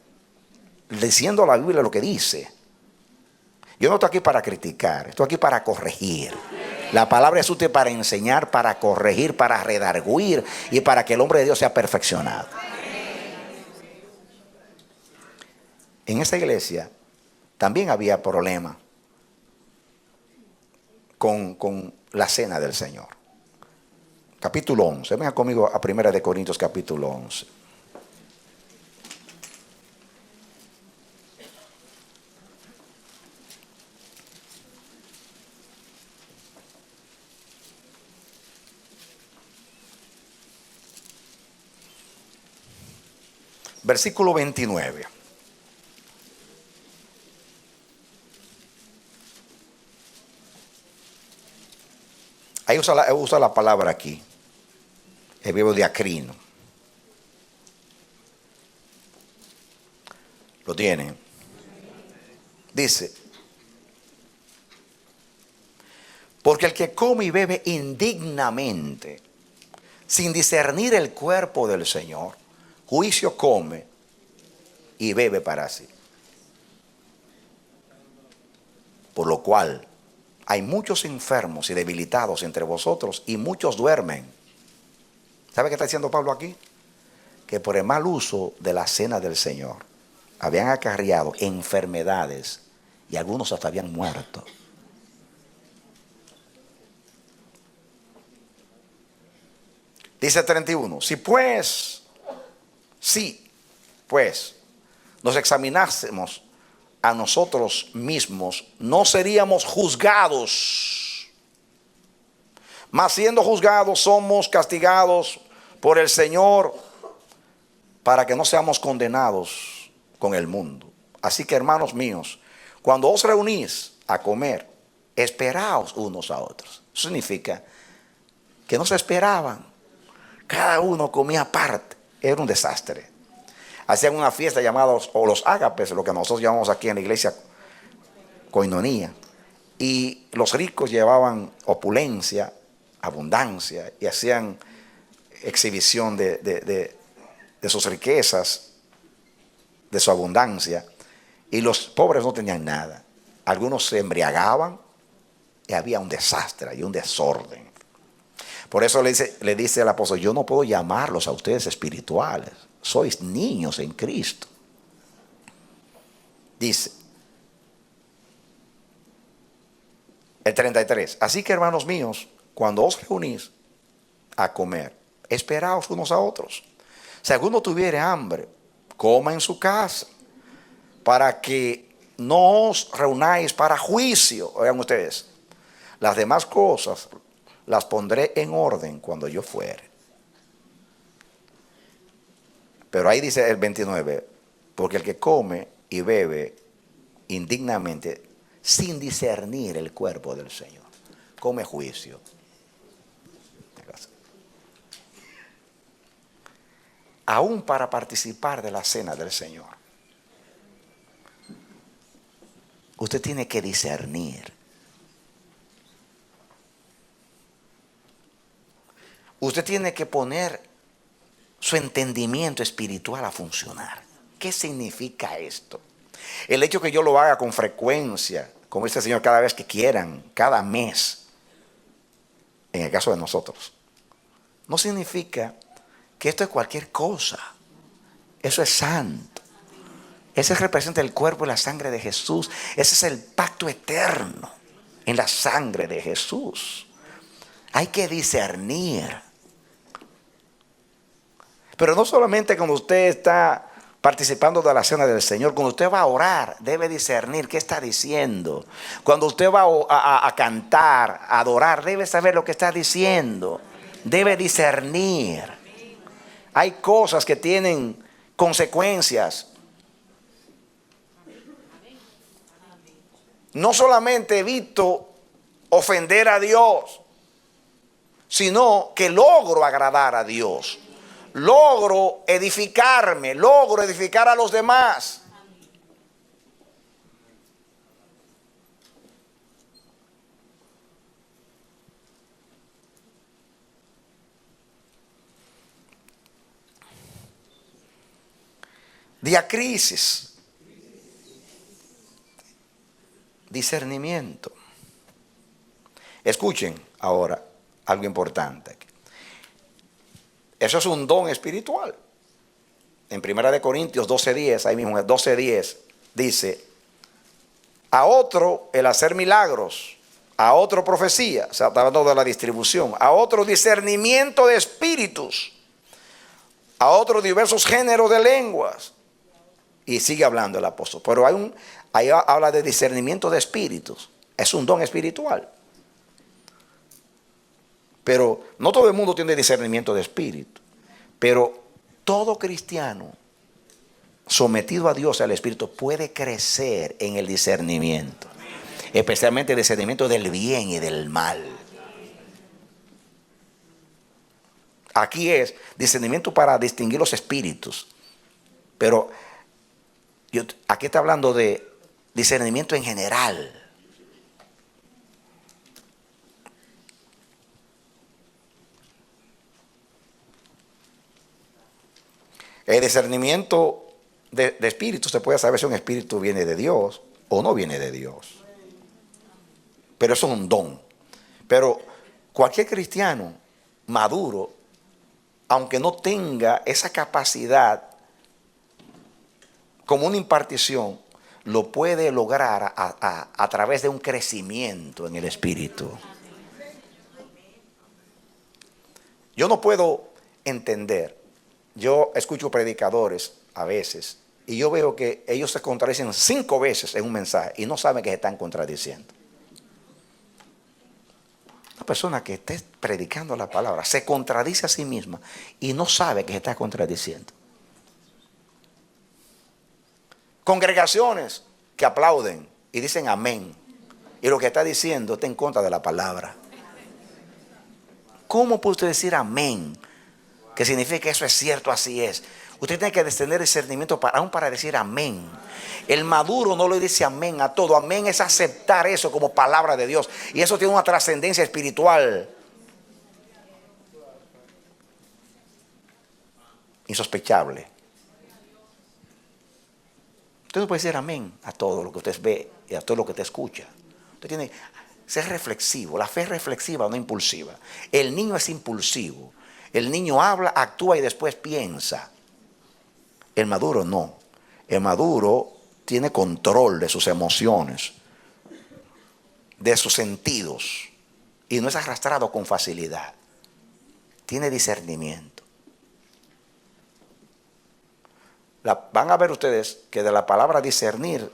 diciendo la Biblia lo que dice. Yo no estoy aquí para criticar, estoy aquí para corregir. La palabra es útil para enseñar, para corregir, para redarguir y para que el hombre de Dios sea perfeccionado. En esta iglesia también había problema con la cena del Señor. Capítulo 11. Venga conmigo a 1 Corintios capítulo 11. Versículo 29. Ahí usa la palabra aquí, el verbo diacrino. ¿Lo tienen? Dice, porque el que come y bebe indignamente, sin discernir el cuerpo del Señor, juicio come y bebe para sí. Por lo cual hay muchos enfermos y debilitados entre vosotros y muchos duermen. ¿Sabe qué está diciendo Pablo aquí? Que por el mal uso de la cena del Señor habían acarreado enfermedades y algunos hasta habían muerto. Dice 31, si pues nos examinásemos a nosotros mismos, no seríamos juzgados. Mas siendo juzgados, somos castigados por el Señor para que no seamos condenados con el mundo. Así que, hermanos míos, cuando os reunís a comer, esperaos unos a otros. Eso significa que no se esperaban. Cada uno comía aparte. Era un desastre. Hacían una fiesta llamada los ágapes, lo que nosotros llamamos aquí en la iglesia coinonía. Y los ricos llevaban opulencia, abundancia, y hacían exhibición de sus riquezas, de su abundancia. Y los pobres no tenían nada. Algunos se embriagaban y había un desastre y un desorden. Por eso le dice el apóstol, yo no puedo llamarlos a ustedes espirituales. Sois niños en Cristo. Dice el 33. Así que, hermanos míos, cuando os reunís a comer, esperaos unos a otros. Si alguno tuviere hambre, coma en su casa, para que no os reunáis para juicio. Oigan ustedes, las demás cosas las pondré en orden cuando yo fuere. Pero ahí dice el 29, porque el que come y bebe indignamente, sin discernir el cuerpo del Señor, come juicio. Aún para participar de la cena del Señor, usted tiene que discernir. Usted tiene que poner su entendimiento espiritual a funcionar. ¿Qué significa esto? El hecho que yo lo haga con frecuencia, como dice el Señor, cada vez que quieran, cada mes, en el caso de nosotros, no significa que esto es cualquier cosa. Eso es santo. Ese representa el cuerpo y la sangre de Jesús. Ese es el pacto eterno en la sangre de Jesús. Hay que discernir. Pero no solamente cuando usted está participando de la cena del Señor, cuando usted va a orar, debe discernir qué está diciendo. Cuando usted va a cantar, a adorar, debe saber lo que está diciendo. Debe discernir. Hay cosas que tienen consecuencias. No solamente evito ofender a Dios, sino que logro agradar a Dios. Logro edificarme, logro edificar a los demás. Diacrisis, discernimiento. Escuchen ahora algo importante. Eso es un don espiritual. En 1 Corintios 12:10, ahí mismo en 12:10, dice: a otro el hacer milagros, a otro profecía, o sea, está hablando de la distribución, a otro discernimiento de espíritus, a otro diversos géneros de lenguas. Y sigue hablando el apóstol. Pero ahí habla de discernimiento de espíritus. Es un don espiritual. Pero no todo el mundo tiene discernimiento de espíritu. Pero todo cristiano sometido a Dios, al Espíritu, puede crecer en el discernimiento. Especialmente el discernimiento del bien y del mal. Aquí es discernimiento para distinguir los espíritus. Pero aquí está hablando de discernimiento en general. El discernimiento de espíritu, se puede saber si un espíritu viene de Dios o no viene de Dios. Pero eso es un don. Pero cualquier cristiano maduro, aunque no tenga esa capacidad como una impartición, lo puede lograr a través de un crecimiento en el espíritu. Yo no puedo entender. Yo escucho predicadores a veces y yo veo que ellos se contradicen 5 veces en un mensaje y no saben que se están contradiciendo. Una persona que esté predicando la palabra se contradice a sí misma y no sabe que se está contradiciendo. Congregaciones que aplauden y dicen amén y lo que está diciendo está en contra de la palabra. ¿Cómo puede usted decir amén? Que significa que eso es cierto, así es. Usted tiene que tener discernimiento aún para decir amén. El maduro no le dice amén a todo. Amén es aceptar eso como palabra de Dios. Y eso tiene una trascendencia espiritual insospechable. Usted no puede decir amén a todo lo que usted ve y a todo lo que usted escucha. Usted tiene que ser reflexivo. La fe es reflexiva, no impulsiva. El niño es impulsivo. El niño habla, actúa y después piensa. El maduro no. El maduro tiene control de sus emociones, de sus sentidos, y no es arrastrado con facilidad. Tiene discernimiento. Van a ver ustedes que de la palabra discernir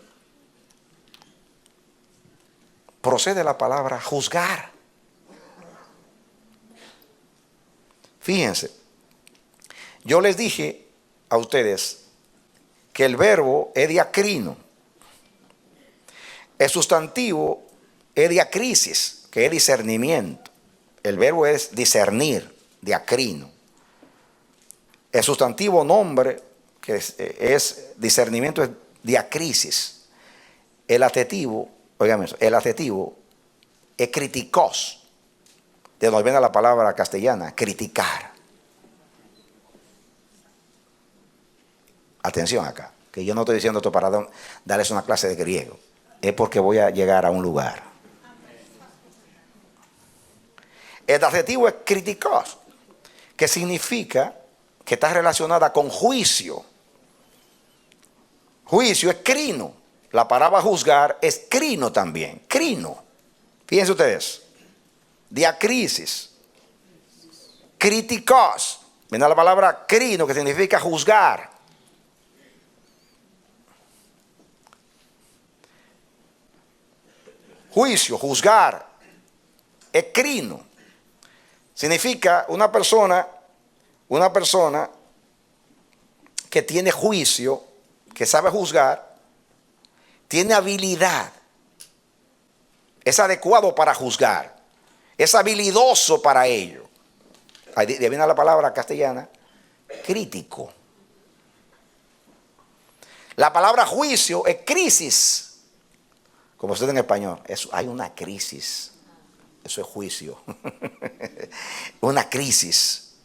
procede la palabra juzgar. Fíjense, yo les dije a ustedes que el verbo es diacrino, el sustantivo es diacrisis, que es discernimiento. El verbo es discernir, diacrino. El sustantivo nombre, que es discernimiento, es diacrisis. El adjetivo, oigan eso, el adjetivo es criticos. De donde viene la palabra castellana, criticar. Atención acá, que yo no estoy diciendo esto para darles una clase de griego. Es porque voy a llegar a un lugar. El adjetivo es kritikos, que significa que está relacionada con juicio. Juicio es crino. La palabra juzgar es crino también. Crino. Fíjense ustedes. Diacrisis. Kritikos. Viene la palabra crino, que significa juzgar. Juicio, juzgar. Es crino. Significa una persona que tiene juicio, que sabe juzgar, tiene habilidad, es adecuado para juzgar, es habilidoso para ello. Ahí viene la palabra castellana, crítico. La palabra juicio es crisis, como se dice en español. Hay una crisis, eso es juicio. Una crisis.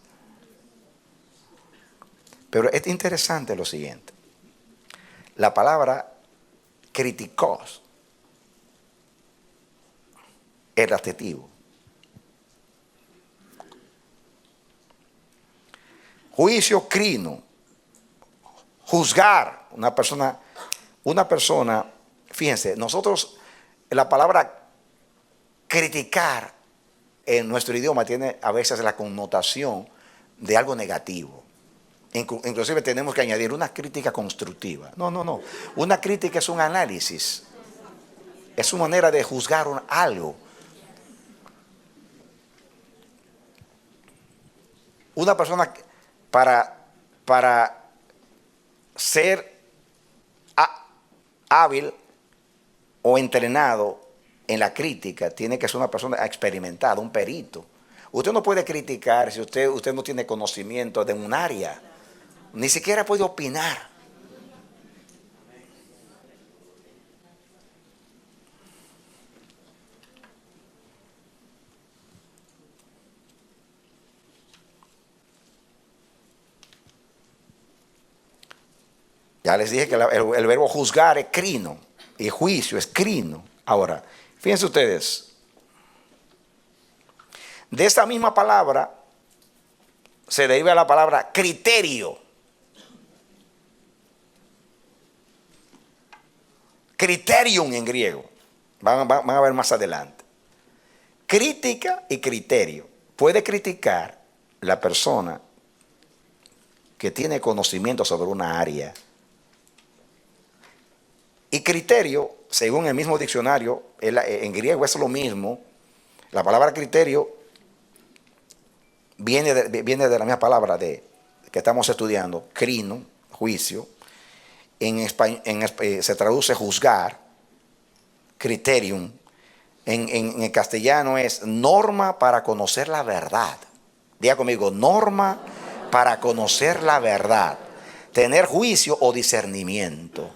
Pero es interesante lo siguiente. La palabra kritikos, el adjetivo. Juicio, crino. Juzgar. Una persona, fíjense, nosotros, la palabra criticar en nuestro idioma tiene a veces la connotación de algo negativo. Inclusive tenemos que añadir una crítica constructiva. No. Una crítica es un análisis. Es una manera de juzgar algo. Una persona para ser hábil o entrenado en la crítica tiene que ser una persona experimentada, un perito. Usted no puede criticar si usted no tiene conocimiento de un área. Ni siquiera puede opinar. Ya les dije que el verbo juzgar es crino y juicio es crino. Ahora, fíjense ustedes, de esta misma palabra se deriva la palabra criterio. Criterium en griego. Van a ver más adelante. Crítica y criterio. Puede criticar la persona que tiene conocimiento sobre una área. Y criterio, según el mismo diccionario, en griego es lo mismo. La palabra criterio viene de la misma palabra que estamos estudiando, crino, juicio. En español, se traduce juzgar, criterium. En el castellano es norma para conocer la verdad. Diga conmigo, norma para conocer la verdad. Tener juicio o discernimiento.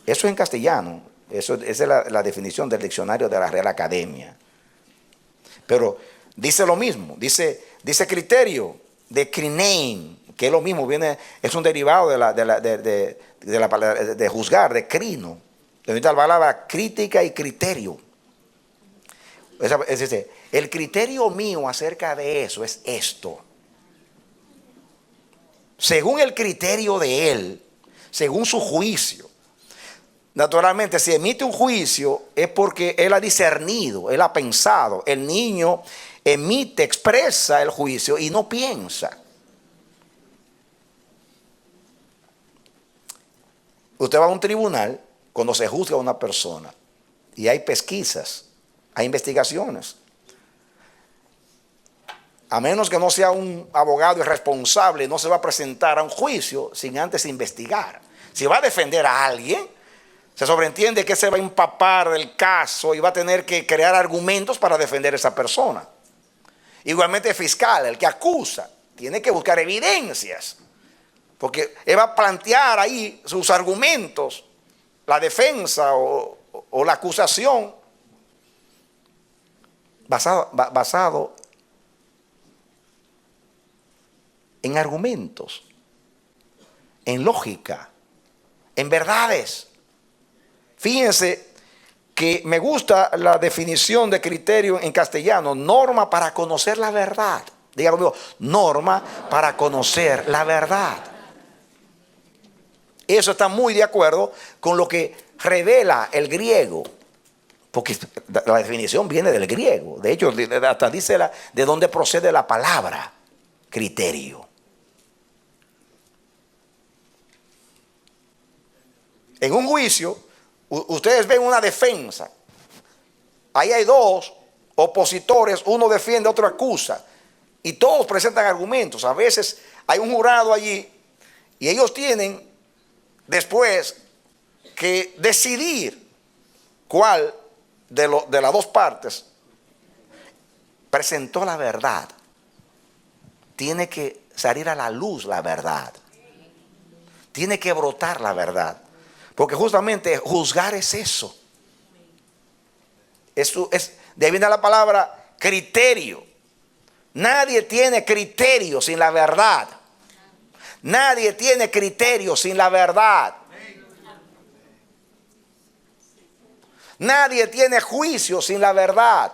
Eso en castellano. Esa es la definición del diccionario de la Real Academia. Pero dice lo mismo. Dice criterio de crinein, que es lo mismo. Es un derivado de juzgar, de crino. Donde está la palabra crítica y criterio. Es decir, el criterio mío acerca de eso es esto. Según el criterio de él, según su juicio. Naturalmente, si emite un juicio es porque él ha discernido, él ha pensado. El niño expresa el juicio y no piensa. Usted va a un tribunal cuando se juzga a una persona y hay pesquisas, hay investigaciones. A menos que no sea un abogado irresponsable, no se va a presentar a un juicio sin antes investigar. Si va a defender a alguien, se sobreentiende que se va a empapar del caso y va a tener que crear argumentos para defender a esa persona. Igualmente el fiscal, el que acusa, tiene que buscar evidencias. Porque él va a plantear ahí sus argumentos, la defensa o la acusación, basado en argumentos, en lógica, en verdades. Fíjense que me gusta la definición de criterio en castellano: norma para conocer la verdad. Diga conmigo: norma para conocer la verdad. Eso está muy de acuerdo con lo que revela el griego, porque la definición viene del griego. De hecho, hasta dice de dónde procede la palabra criterio. En un juicio, ustedes ven una defensa. Ahí hay dos opositores, uno defiende, otro acusa, y todos presentan argumentos. A veces hay un jurado allí y ellos tienen después que decidir cuál de las dos partes presentó la verdad. Tiene que salir a la luz la verdad. Tiene que brotar la verdad. Porque justamente juzgar es eso. De ahí viene la palabra criterio. Nadie tiene criterio sin la verdad. Nadie tiene criterio sin la verdad. Nadie tiene juicio sin la verdad.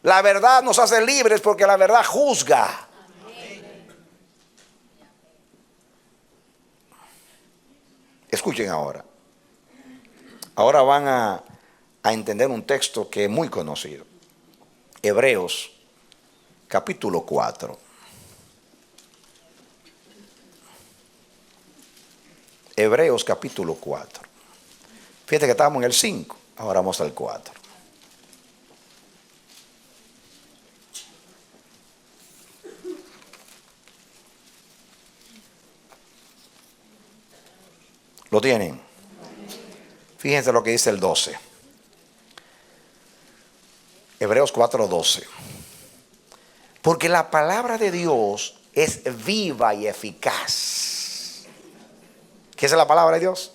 La verdad nos hace libres porque la verdad juzga. Escuchen ahora. Ahora van a entender un texto que es muy conocido. Hebreos capítulo 4. Hebreos capítulo 4. Fíjate que estábamos en el 5, ahora vamos al 4. ¿Lo tienen? Fíjense lo que dice el 12. Hebreos 4:12. Porque la palabra de Dios es viva y eficaz. ¿Qué es la palabra de Dios?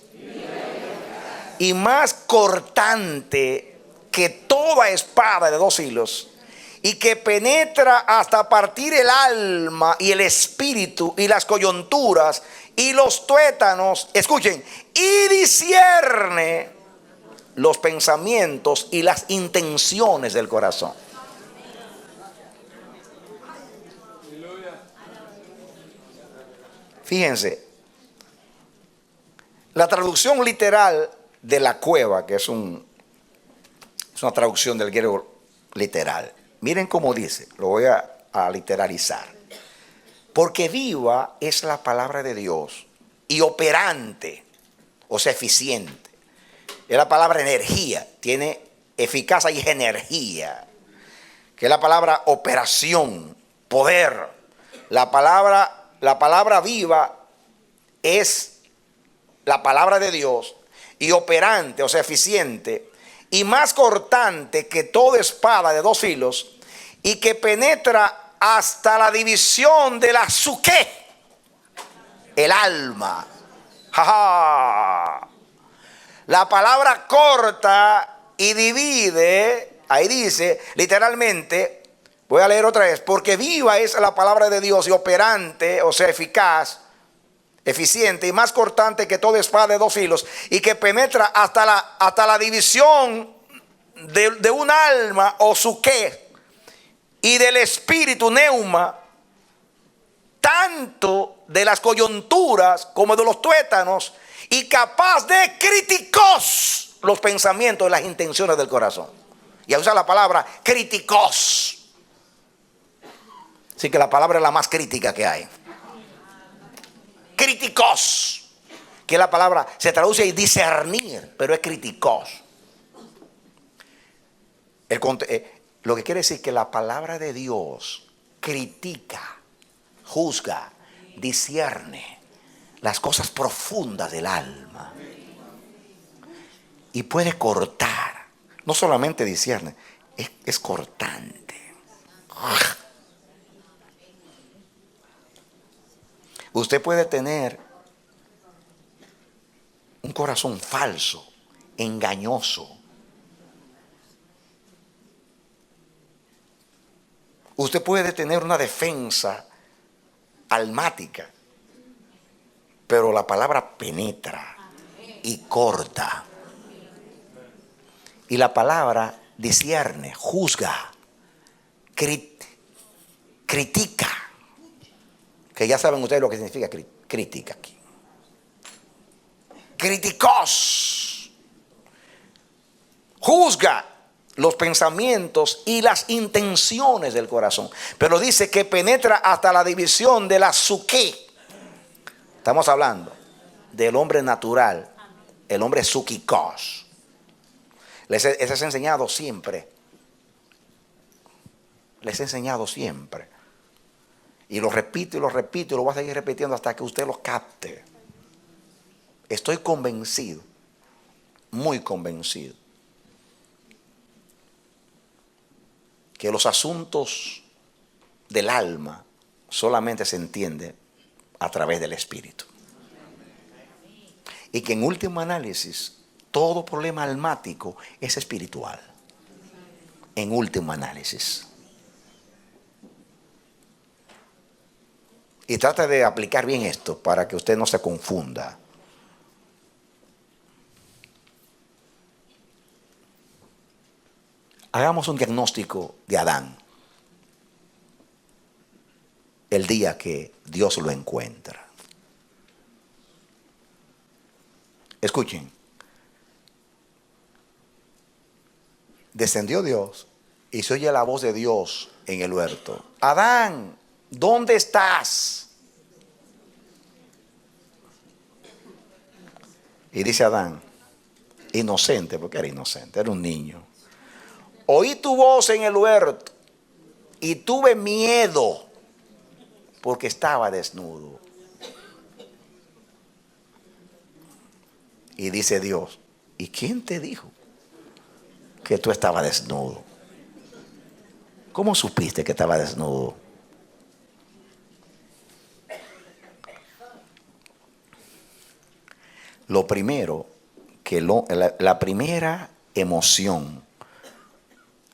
Y más cortante que toda espada de dos filos, y que penetra hasta partir el alma y el espíritu y las coyunturas y los tuétanos, escuchen, y discierne los pensamientos y las intenciones del corazón. Fíjense, la traducción literal de la cueva, que es una traducción del griego literal. Miren cómo dice, lo voy a literalizar. Porque viva es la palabra de Dios y operante, o sea, eficiente. Es la palabra energía, tiene eficacia y energía, que es la palabra operación, poder. La palabra viva es la palabra de Dios y operante, o sea, eficiente, y más cortante que toda espada de dos filos, y que penetra hasta la división de la psuqué, el alma. ¡Ja, ja! La palabra corta y divide, ahí dice literalmente, voy a leer otra vez, porque viva es la palabra de Dios y operante, o sea, eficaz, eficiente y más cortante que toda espada de dos filos, y que penetra hasta la división de un alma o psuqué y del espíritu neuma, tanto de las coyunturas como de los tuétanos, y capaz de críticos los pensamientos y las intenciones del corazón. Y a usar la palabra críticos. Así que la palabra es la más crítica que hay. Críticos, que la palabra se traduce en discernir, pero es críticos. Lo que quiere decir que la palabra de Dios critica, juzga, discierne las cosas profundas del alma. Y puede cortar, no solamente discierne, es cortante. Usted puede tener un corazón falso, engañoso. Usted puede tener una defensa almática, pero la palabra penetra y corta. Y la palabra discierne, juzga, critica. Que ya saben ustedes lo que significa crítica aquí. Criticos. Juzga los pensamientos y las intenciones del corazón. Pero dice que penetra hasta la división de la psuqué. Estamos hablando del hombre natural, el hombre psúquicos. Les he enseñado siempre. Les he enseñado siempre. Y lo repito y lo repito y lo voy a seguir repitiendo hasta que usted lo capte. Estoy convencido, muy convencido, que los asuntos del alma solamente se entienden a través del espíritu. Y que en último análisis, todo problema almático es espiritual. En último análisis. Y trata de aplicar bien esto para que usted no se confunda. Hagamos un diagnóstico de Adán el día que Dios lo encuentra. Escuchen. Descendió Dios y se oye la voz de Dios en el huerto. Adán, ¿dónde estás? Y dice Adán, inocente, porque era inocente, era un niño. Oí tu voz en el huerto y tuve miedo porque estaba desnudo. Y dice Dios, ¿y quién te dijo que tú estabas desnudo? ¿Cómo supiste que estaba desnudo? Lo primero, que la primera emoción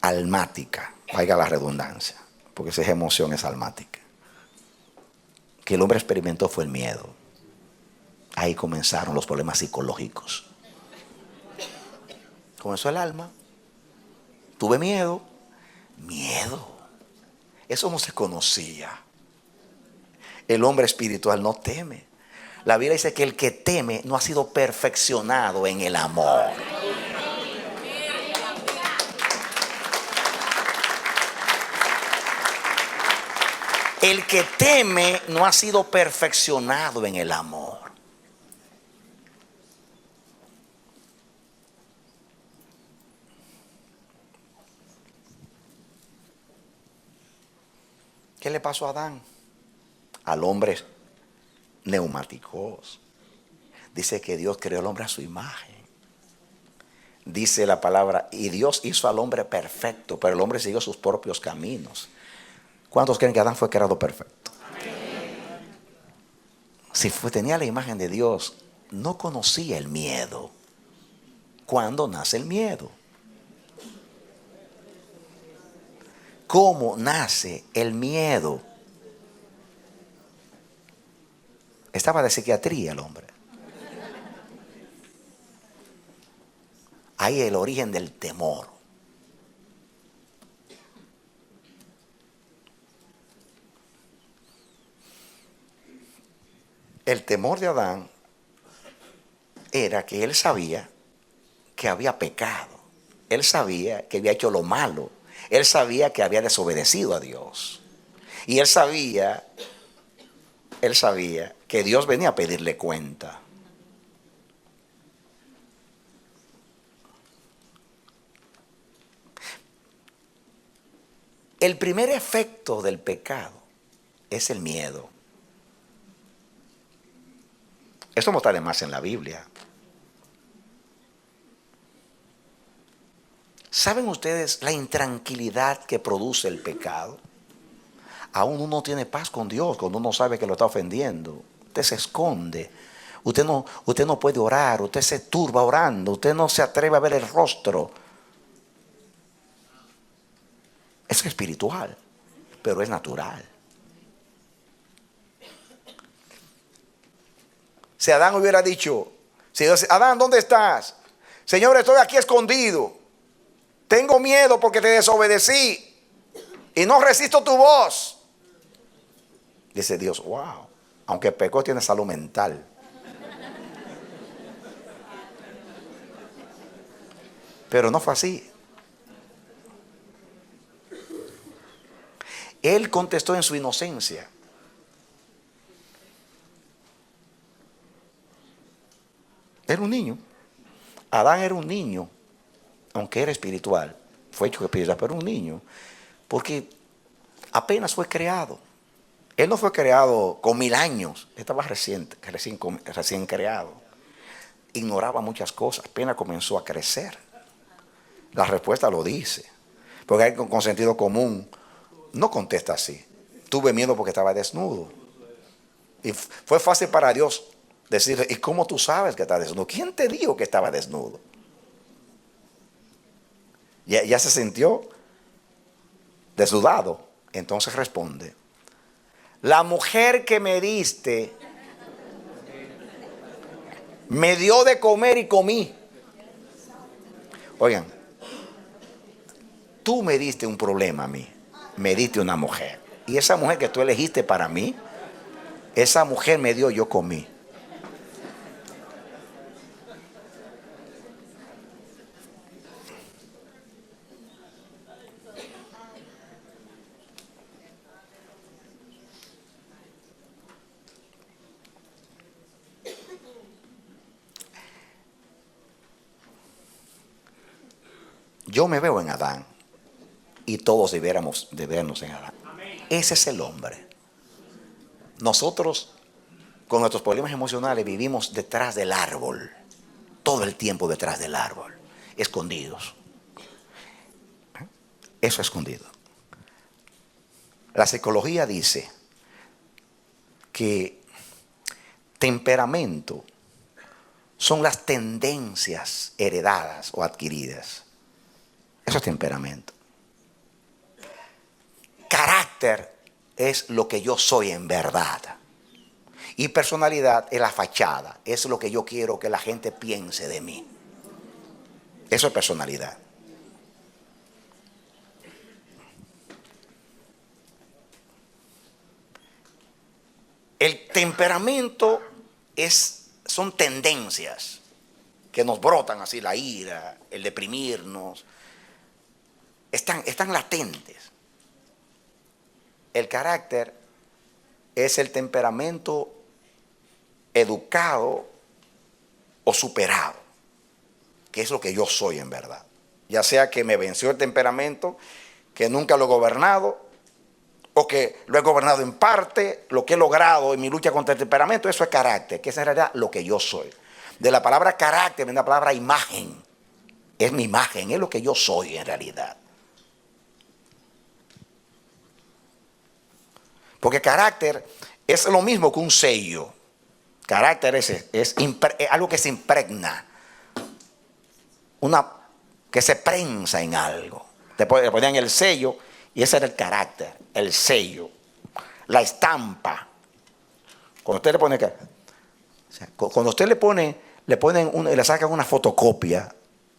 almática, valga la redundancia, porque esa emoción es almática, que el hombre experimentó fue el miedo. Ahí comenzaron los problemas psicológicos. Comenzó el alma. Tuve miedo. Miedo. Eso no se conocía. El hombre espiritual no teme. La Biblia dice que el que teme no ha sido perfeccionado en el amor. El que teme no ha sido perfeccionado en el amor. ¿Qué le pasó a Adán? Al hombre neumáticos. Dice que Dios creó al hombre a su imagen. Dice la palabra, y Dios hizo al hombre perfecto, pero el hombre siguió sus propios caminos. ¿Cuántos creen que Adán fue creado perfecto? Si tenía la imagen de Dios, no conocía el miedo. ¿Cuándo nace el miedo? ¿Cómo nace el miedo? Estaba de psiquiatría el hombre. Ahí el origen del temor. El temor de Adán era que él sabía que había pecado. Él sabía que había hecho lo malo. Él sabía que había desobedecido a Dios. Y él sabía que Dios venía a pedirle cuenta. El primer efecto del pecado es el miedo. Esto no está de más en la Biblia. ¿Saben ustedes la intranquilidad que produce el pecado? Aún uno tiene paz con Dios cuando uno sabe que lo está ofendiendo. Usted se esconde. Usted no puede orar. Usted se turba orando. Usted no se atreve a ver el rostro. Es espiritual, pero es natural. Si Adán hubiera dicho, Adán, ¿dónde estás? Señor, estoy aquí escondido. Tengo miedo porque te desobedecí y no resisto tu voz. Dice Dios, wow, aunque pecó tiene salud mental. Pero no fue así. Él contestó en su inocencia. Era un niño. Adán era un niño, aunque era espiritual. Fue hecho espiritual, pero era un niño. Porque apenas fue creado. Él no fue creado con 1000 años. Estaba recién creado. Ignoraba muchas cosas. Apenas comenzó a crecer. La respuesta lo dice. Porque alguien con sentido común no contesta así. Tuve miedo porque estaba desnudo. Y fue fácil para Dios decirle, ¿y cómo tú sabes que estás desnudo? ¿Quién te dijo que estaba desnudo? Ya se sintió desnudado. Entonces responde, la mujer que me diste me dio de comer y comí. Oigan, tú me diste un problema a mí, me diste una mujer. Y esa mujer que tú elegiste para mí, esa mujer me dio, yo comí. Yo me veo en Adán y todos debiéramos de vernos en Adán. Ese es el hombre. Nosotros con nuestros problemas emocionales vivimos detrás del árbol, todo el tiempo detrás del árbol, escondidos. Eso escondido. La psicología dice que temperamento son las tendencias heredadas o adquiridas. Eso es temperamento. Carácter es lo que yo soy en verdad. Y personalidad es la fachada. Es lo que yo quiero que la gente piense de mí. Eso es personalidad. El temperamento son tendencias que nos brotan así, la ira, el deprimirnos. Están latentes. El carácter es el temperamento educado o superado, que es lo que yo soy en verdad. Ya sea que me venció el temperamento, que nunca lo he gobernado, o que lo he gobernado en parte, lo que he logrado en mi lucha contra el temperamento, eso es carácter, que es en realidad lo que yo soy. De la palabra carácter viene la palabra imagen. Es mi imagen, es lo que yo soy en realidad. Porque carácter es lo mismo que un sello. Carácter es algo que se impregna. Que se prensa en algo. Le ponían el sello y ese era el carácter, el sello, la estampa. Cuando usted le pone, cuando usted le sacan una fotocopia,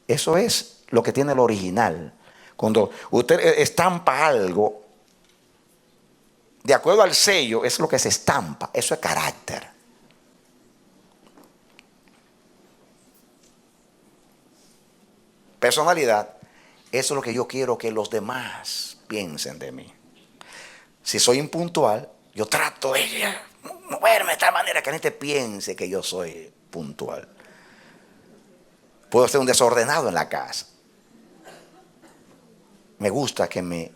eso es lo que tiene el original. Cuando usted estampa algo, de acuerdo al sello, es lo que se estampa. Eso es carácter. Personalidad, eso es lo que yo quiero que los demás piensen de mí. Si soy impuntual, yo trato de moverme de tal manera que la gente piense que yo soy puntual. Puedo ser un desordenado en la casa. Me gusta que me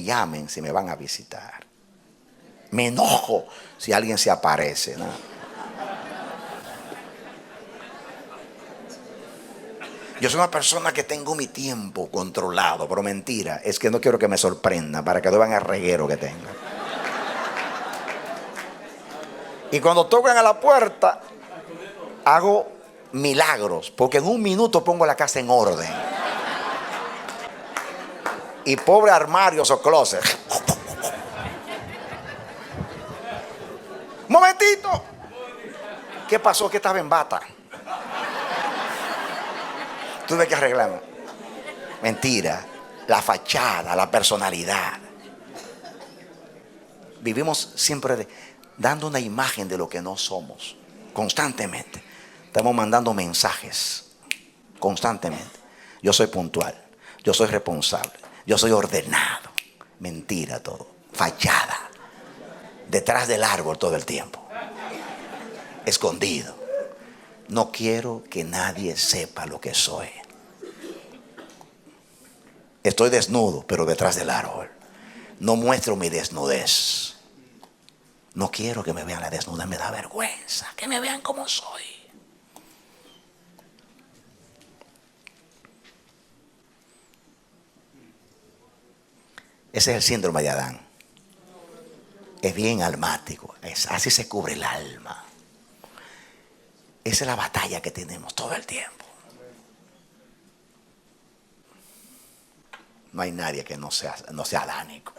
llamen si me van a visitar. Me enojo si alguien se aparece, ¿no? Yo soy una persona que tengo mi tiempo controlado, pero mentira, es que no quiero que me sorprenda para que no vean el reguero que tengo. Y cuando tocan a la puerta, hago milagros, porque en 1 minuto pongo la casa en orden. Y pobre armarios o closet. ¡Momentito! ¿Qué pasó? Que estaba en bata. Tuve que arreglarme. Mentira. La fachada, la personalidad. Vivimos siempre dando una imagen de lo que no somos. Constantemente. Estamos mandando mensajes. Constantemente. Yo soy puntual. Yo soy responsable. Yo soy ordenado. Mentira todo. Fachada. Detrás del árbol todo el tiempo. Escondido. No quiero que nadie sepa lo que soy. Estoy desnudo, pero detrás del árbol. No muestro mi desnudez. No quiero que me vean la desnudez, me da vergüenza. Que me vean como soy. Ese es el síndrome de Adán. Es bien almático. Así se cubre el alma. Esa es la batalla que tenemos todo el tiempo. No hay nadie que no sea adánico.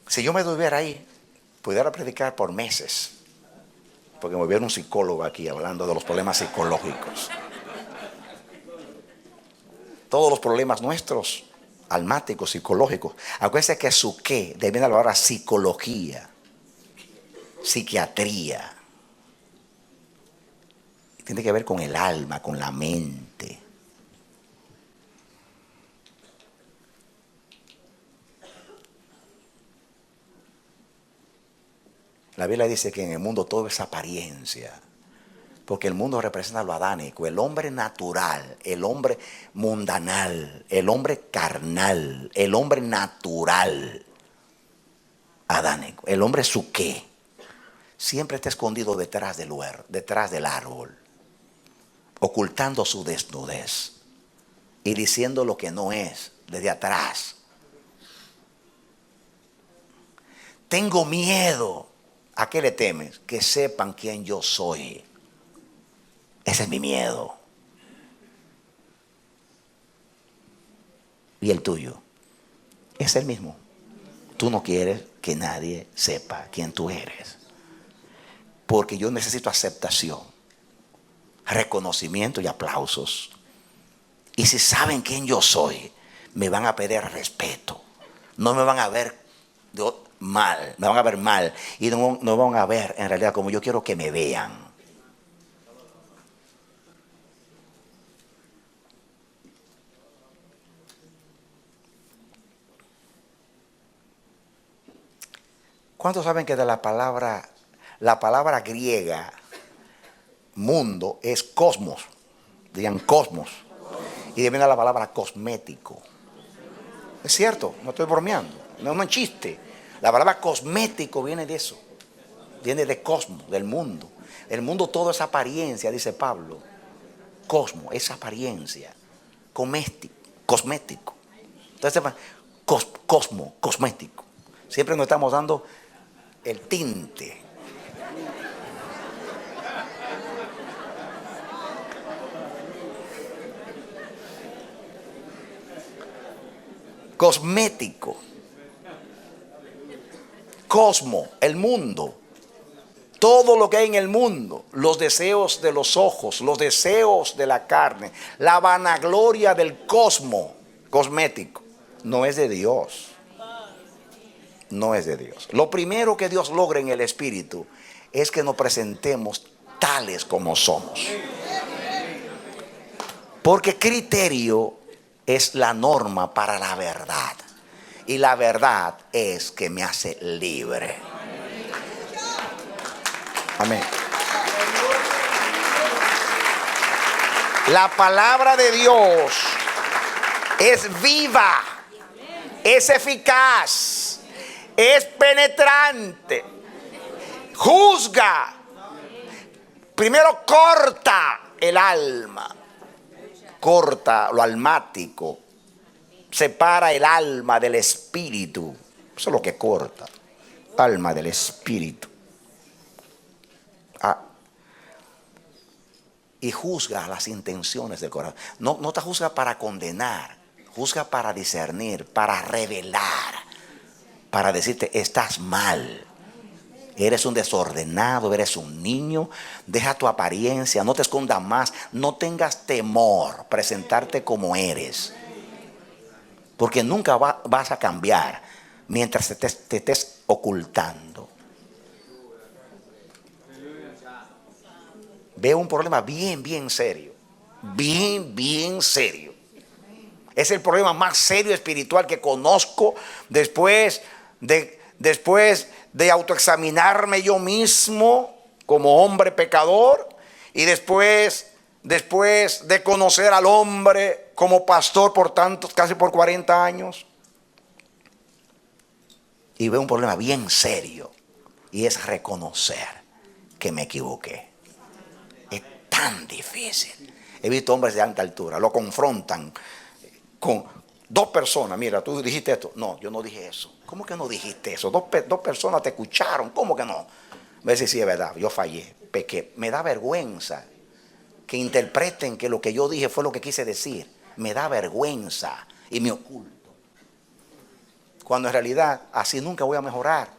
Si yo me estuviera ahí, pudiera predicar por meses. Porque me hubiera un psicólogo aquí hablando de los problemas psicológicos. Todos los problemas nuestros, almáticos, psicológicos. Acuérdense que su qué debe hablar a psicología, psiquiatría. Tiene que ver con el alma, con la mente. La Biblia dice que en el mundo todo es apariencia. Porque el mundo representa lo adánico, el hombre natural, el hombre mundanal, el hombre carnal, el hombre natural, adánico, el hombre su qué. Siempre está escondido detrás del árbol, ocultando su desnudez y diciendo lo que no es desde atrás. Tengo miedo. ¿A qué le temes? Que sepan quién yo soy. Ese es mi miedo. ¿Y el tuyo? Es el mismo. Tú no quieres que nadie sepa quién tú eres. Porque yo necesito aceptación, reconocimiento y aplausos. Y si saben quién yo soy, me van a pedir respeto. No me van a ver mal, me van a ver mal. Y no van a ver en realidad como yo quiero que me vean. ¿Cuántos saben que de la palabra griega mundo es cosmos? Digan cosmos. Y viene la palabra cosmético. Es cierto, no estoy bromeando, no es un chiste. La palabra cosmético viene de eso. Viene de cosmos, del mundo. El mundo todo es apariencia, dice Pablo. Cosmo es apariencia. Cosmético. Entonces, cosmético. Siempre nos estamos dando el tinte. Cosmético. Cosmo, el mundo. Todo lo que hay en el mundo, los deseos de los ojos, los deseos de la carne, la vanagloria del cosmético, no es de Dios. No es de Dios. Lo primero que Dios logra en el espíritu es que nos presentemos tales como somos. Porque criterio es la norma para la verdad. Y la verdad es que me hace libre. Amén. La palabra de Dios es viva, es eficaz, es penetrante, juzga. Primero corta el alma, corta lo almático, separa el alma del espíritu. Eso es lo que corta, alma del espíritu. Y juzga las intenciones del corazón. No te juzga para condenar, juzga para discernir, para revelar, para decirte estás mal. Eres un desordenado, eres un niño. Deja tu apariencia, no te escondas más. No tengas temor presentarte como eres. Porque nunca vas a cambiar mientras te estés ocultando. Veo un problema bien serio. Bien serio. Es el problema más serio espiritual que conozco después de autoexaminarme yo mismo como hombre pecador y después de conocer al hombre como pastor por casi por 40 años. Y veo un problema bien serio y es reconocer que me equivoqué. Es tan difícil. He visto hombres de alta altura, lo confrontan con dos personas. Mira, tú dijiste esto. No, yo no dije eso. ¿Cómo que no dijiste eso? Dos personas te escucharon. ¿Cómo que no? Me dice, sí, es verdad, yo fallé, pequé. Me da vergüenza que interpreten que lo que yo dije fue lo que quise decir. Me da vergüenza y me oculto. Cuando en realidad así nunca voy a mejorar.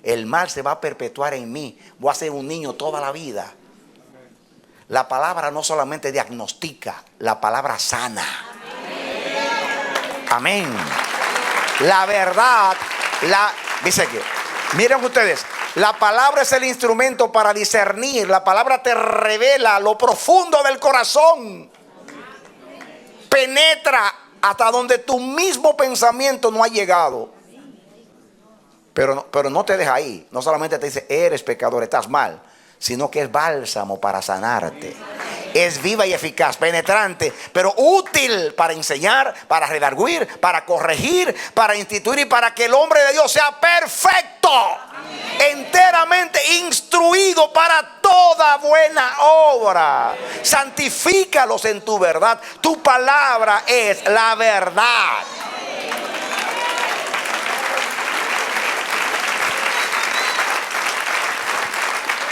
El mal se va a perpetuar en mí. Voy a ser un niño toda la vida. La palabra no solamente diagnostica, la palabra sana. Amén. La verdad, dice que, miren ustedes, la palabra es el instrumento para discernir. La palabra te revela lo profundo del corazón. Penetra hasta donde tu mismo pensamiento no ha llegado. Pero no te deja ahí. No solamente te dice, eres pecador, estás mal, sino que es bálsamo para sanarte. Es viva y eficaz, penetrante, pero útil para enseñar, para redarguir, para corregir, para instituir y para que el hombre de Dios sea perfecto, enteramente instruido para toda buena obra. Santifícalos en tu verdad. Tu palabra es la verdad.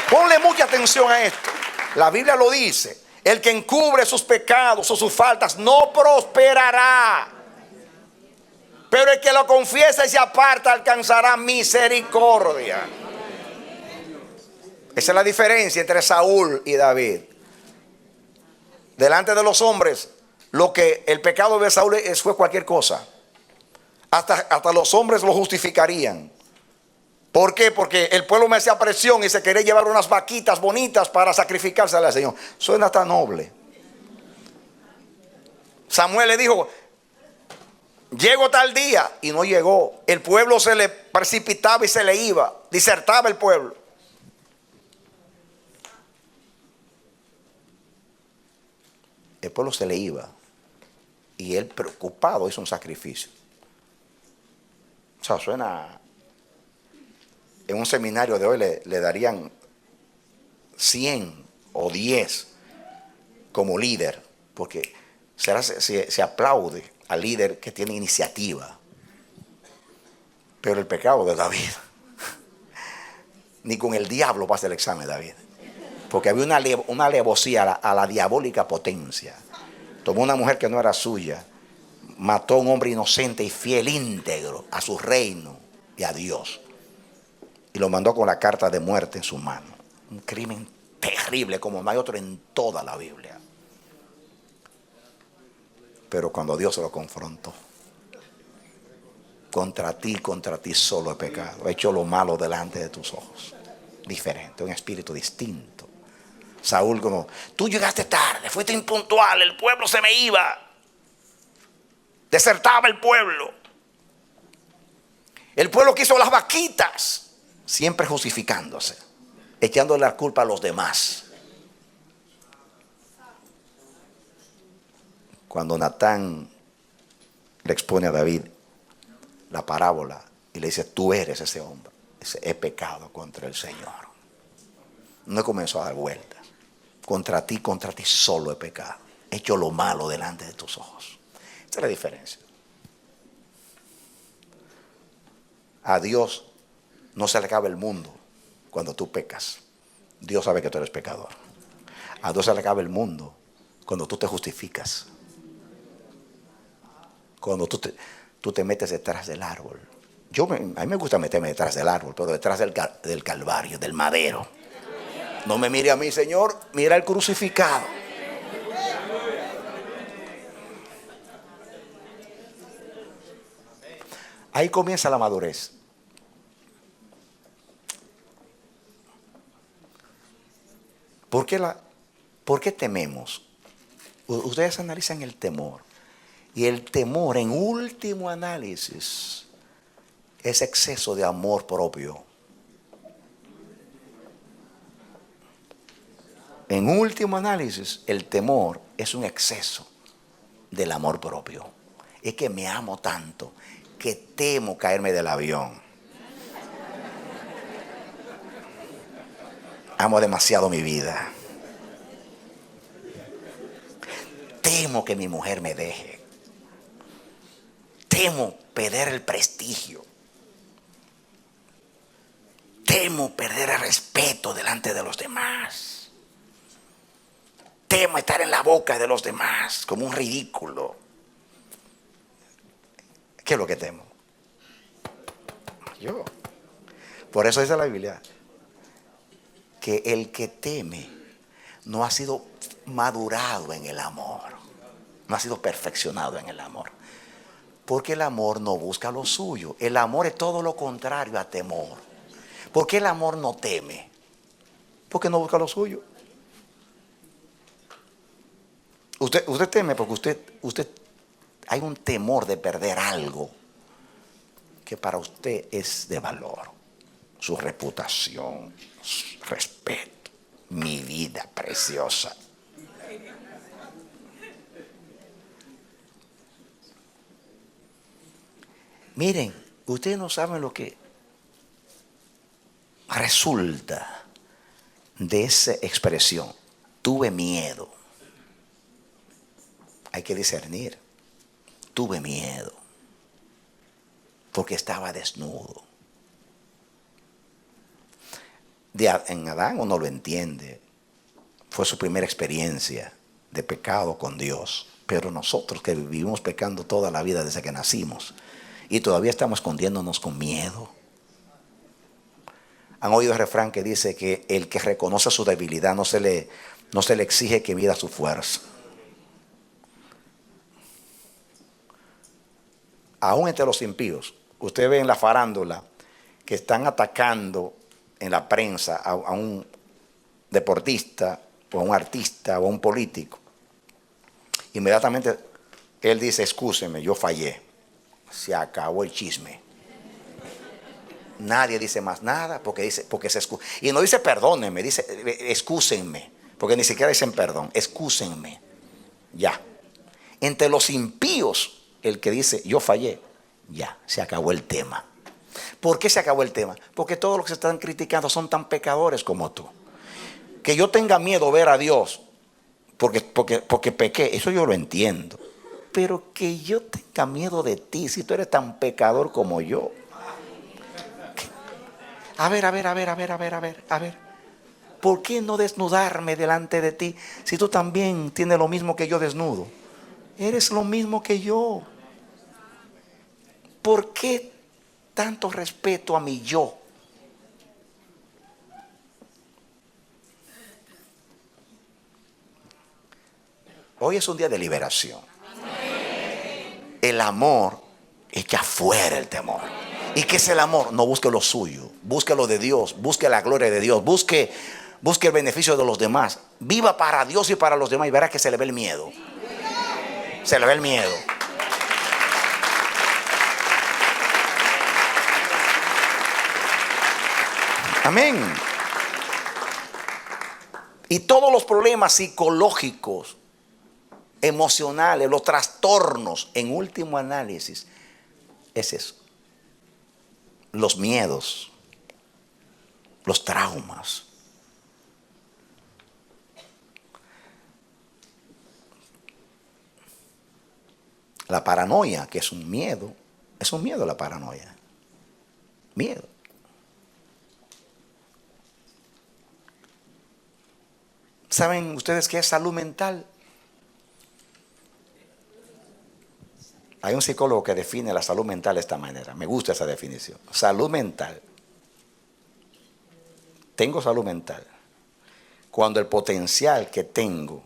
Ponle mucha atención a esto. La Biblia lo dice. El que encubre sus pecados o sus faltas no prosperará. Pero el que lo confiesa y se aparta alcanzará misericordia. Esa es la diferencia entre Saúl y David. Delante de los hombres, el pecado de Saúl fue cualquier cosa. Hasta los hombres lo justificarían. ¿Por qué? Porque el pueblo me hacía presión y se quería llevar unas vaquitas bonitas para sacrificárselas al Señor. Suena tan noble. Samuel le dijo, llego tal día, y no llegó. El pueblo se le precipitaba y se le iba. Disertaba el pueblo. El pueblo se le iba. Y él preocupado hizo un sacrificio. O sea, suena... En un seminario de hoy le darían 100 o 10 como líder, porque se aplaude al líder que tiene iniciativa. Pero el pecado de David, ni con el diablo pasa el examen, David, porque había una alevosía a la diabólica potencia. Tomó una mujer que no era suya, mató a un hombre inocente y fiel, íntegro a su reino y a Dios. Y lo mandó con la carta de muerte en su mano. Un crimen terrible como no hay otro en toda la Biblia. Pero cuando Dios se lo confrontó, contra ti solo he pecado. He hecho lo malo delante de tus ojos. Diferente, un espíritu distinto. Saúl como, tú llegaste tarde, fuiste impuntual, el pueblo se me iba. Desertaba el pueblo. El pueblo quiso las vaquitas. Siempre justificándose, echándole la culpa a los demás. Cuando Natán le expone a David la parábola y le dice, tú eres ese hombre, dice, he pecado contra el Señor. No comenzó a dar vueltas. Contra ti solo he pecado. He hecho lo malo delante de tus ojos. Esa es la diferencia. A Dios no se le acaba el mundo cuando tú pecas. Dios sabe que tú eres pecador. A Dios se le acaba el mundo cuando tú te justificas. Cuando tú te metes detrás del árbol A mí me gusta meterme detrás del árbol, pero detrás del Calvario, del madero. No me mire a mí, Señor, mira el crucificado. Ahí comienza la madurez. ¿Por qué tememos? Ustedes analizan el temor. Y el temor, en último análisis, es exceso de amor propio. En último análisis, el temor es un exceso del amor propio. Es que me amo tanto que temo caerme del avión. Amo demasiado mi vida. Temo que mi mujer me deje. Temo perder el prestigio. Temo perder el respeto delante de los demás. Temo estar en la boca de los demás como un ridículo. ¿Qué es lo que temo? Yo. Por eso dice la Biblia que el que teme no ha sido madurado en el amor. No ha sido perfeccionado en el amor. Porque el amor no busca lo suyo. El amor es todo lo contrario a temor. ¿Por qué el amor no teme? Porque no busca lo suyo. Usted teme porque usted hay un temor de perder algo que para usted es de valor. Su reputación, su respeto, mi vida preciosa. Miren, ustedes no saben lo que resulta de esa expresión. Tuve miedo. Hay que discernir. Tuve miedo. Porque estaba desnudo. En Adán uno lo entiende. Fue su primera experiencia de pecado con Dios. Pero nosotros que vivimos pecando toda la vida desde que nacimos y todavía estamos escondiéndonos con miedo. Han oído el refrán que dice que el que reconoce su debilidad no se le exige que mida su fuerza. Aún entre los impíos, usted ve en la farándula que están atacando en la prensa a un deportista o a un artista o a un político. Inmediatamente él dice: excúseme, yo fallé. Se acabó el chisme. Nadie dice más nada porque se excusa. Y no dice perdónenme, dice excúsenme, porque ni siquiera dicen perdón, excúsenme. Ya. Entre los impíos, el que dice yo fallé, ya, se acabó el tema. ¿Por qué se acabó el tema? Porque todos los que se están criticando son tan pecadores como tú. Que yo tenga miedo ver a Dios porque pequé, eso yo lo entiendo. Pero que yo tenga miedo de ti si tú eres tan pecador como yo. A ver. ¿Por qué no desnudarme delante de ti si tú también tienes lo mismo que yo desnudo? Eres lo mismo que yo. ¿Por qué tanto respeto a mi yo? Hoy es un día de liberación. El amor echa fuera el temor. ¿Y qué es el amor? No busque lo suyo, busque lo de Dios, busque la gloria de Dios, busque el beneficio de los demás. Viva para Dios y para los demás y verá que se le ve el miedo. Se le ve el miedo. Amén. Y todos los problemas psicológicos, emocionales, los trastornos, en último análisis, es eso. Los miedos, los traumas. La paranoia, que es un miedo la paranoia. Miedo. ¿Saben ustedes qué es salud mental? Hay un psicólogo que define la salud mental de esta manera. Me gusta esa definición. Salud mental. Tengo salud mental cuando el potencial que tengo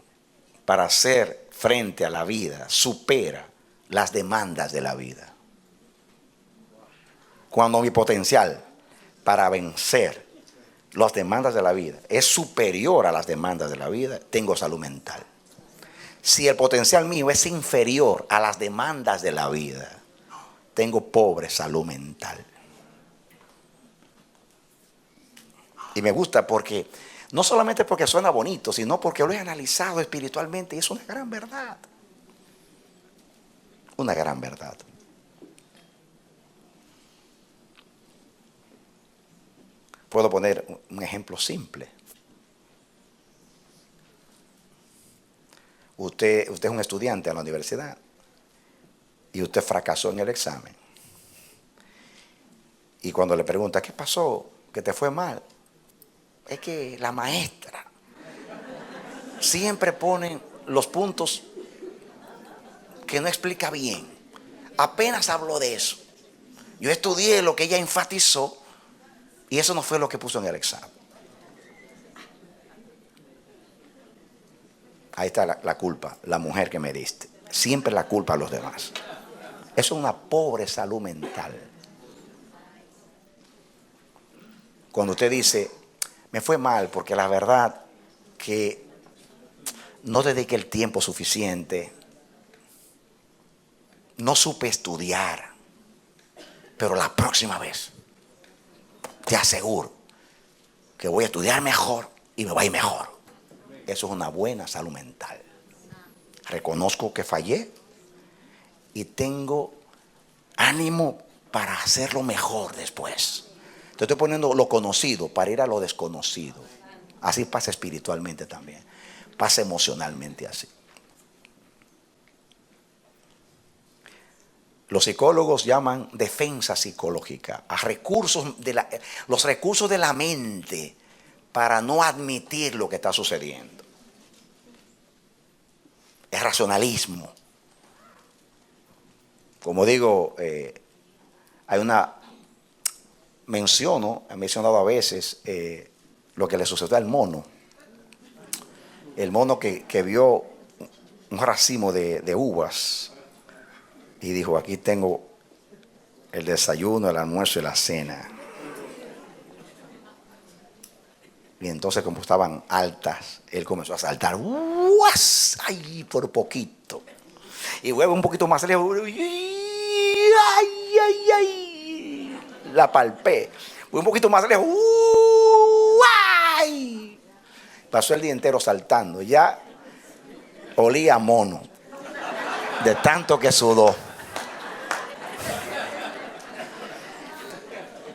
para hacer frente a la vida supera las demandas de la vida. Cuando mi potencial para vencer las demandas de la vida es superior a las demandas de la vida, tengo salud mental. Si el potencial mío es inferior a las demandas de la vida, tengo pobre salud mental. Y me gusta porque, no solamente porque suena bonito, sino porque lo he analizado espiritualmente y es una gran verdad. Una gran verdad. Puedo poner un ejemplo simple. Usted es un estudiante en la universidad y usted fracasó en el examen. Y cuando le pregunta, ¿qué pasó? ¿Que te fue mal? Es que la maestra siempre pone los puntos que no explica bien. Apenas habló de eso. Yo estudié lo que ella enfatizó y eso no fue lo que puso en el examen. Ahí está la culpa, la mujer que me diste. Siempre la culpa a los demás. Eso es una pobre salud mental. Cuando usted dice, me fue mal porque la verdad que no dediqué el tiempo suficiente, no supe estudiar, pero la próxima vez te aseguro que voy a estudiar mejor y me va a ir mejor. Eso es una buena salud mental. Reconozco que fallé y tengo ánimo para hacerlo mejor después. Te estoy poniendo lo conocido para ir a lo desconocido. Así pasa espiritualmente también. Pasa emocionalmente así. Los psicólogos llaman defensa psicológica a los recursos de la mente para no admitir lo que está sucediendo. Es racionalismo. Como digo, hay una... he mencionado a veces lo que le sucedió al mono. El mono que vio un racimo de uvas y dijo, aquí tengo el desayuno, el almuerzo y la cena. Y entonces, como estaban altas, él comenzó a saltar. ¡Uas! ¡Ay, por poquito! Y luego un poquito más lejos. ¡Ay, ay, ay! La palpé. Un poquito más lejos. ¡Ay! Pasó el día entero saltando. Ya olía a mono. De tanto que sudó.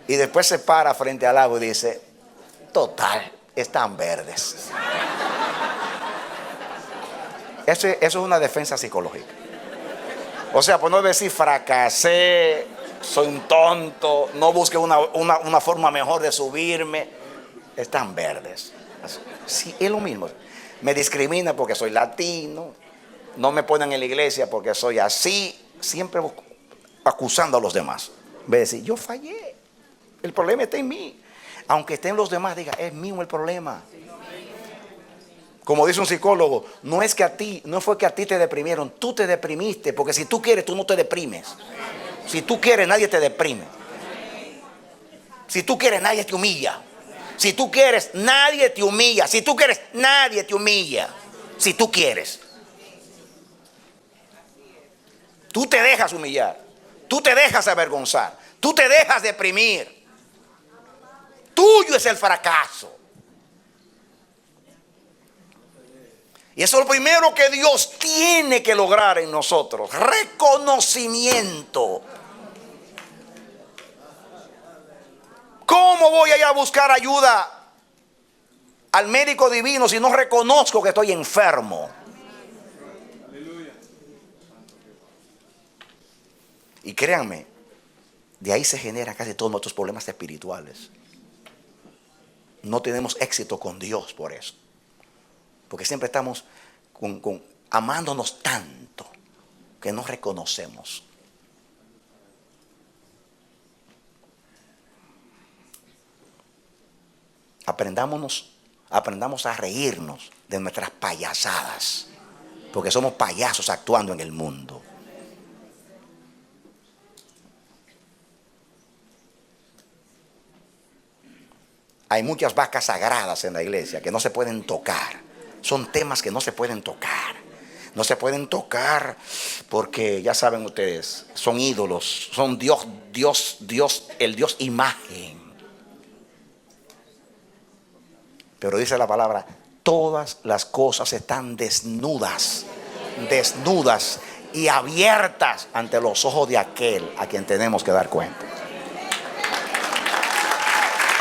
Y después se para frente al lago y dice, total, están verdes. Eso es una defensa psicológica. O sea, por no decir fracasé, soy un tonto, no busque una forma mejor de subirme. Están verdes. Sí, es lo mismo. Me discrimina porque soy latino, no me ponen en la iglesia porque soy así, siempre acusando a los demás. En vez de decir, yo fallé, el problema está en mí. Aunque estén los demás, diga, es mío el problema. Como dice un psicólogo, no fue que a ti te deprimieron, tú te deprimiste, porque si tú quieres, tú no te deprimes. Si tú quieres, nadie te deprime. Si tú quieres, nadie te humilla. Si tú quieres, nadie te humilla. Si tú quieres, nadie te humilla. Si tú quieres. Tú te dejas humillar. Tú te dejas avergonzar. Tú te dejas deprimir. Tuyo es el fracaso. Y eso es lo primero que Dios tiene que lograr en nosotros. Reconocimiento. ¿Cómo voy a ir a buscar ayuda al médico divino si no reconozco que estoy enfermo? Y créanme, de ahí se generan casi todos nuestros problemas espirituales. No tenemos éxito con Dios por eso. Porque siempre estamos amándonos tanto que no reconocemos. Aprendamos a reírnos de nuestras payasadas, porque somos payasos actuando en el mundo. Hay muchas vacas sagradas en la iglesia que no se pueden tocar. Son temas que no se pueden tocar. No se pueden tocar porque ya saben ustedes, son ídolos, son Dios, el Dios imagen. Pero dice la palabra, todas las cosas están desnudas y abiertas ante los ojos de aquel a quien tenemos que dar cuenta.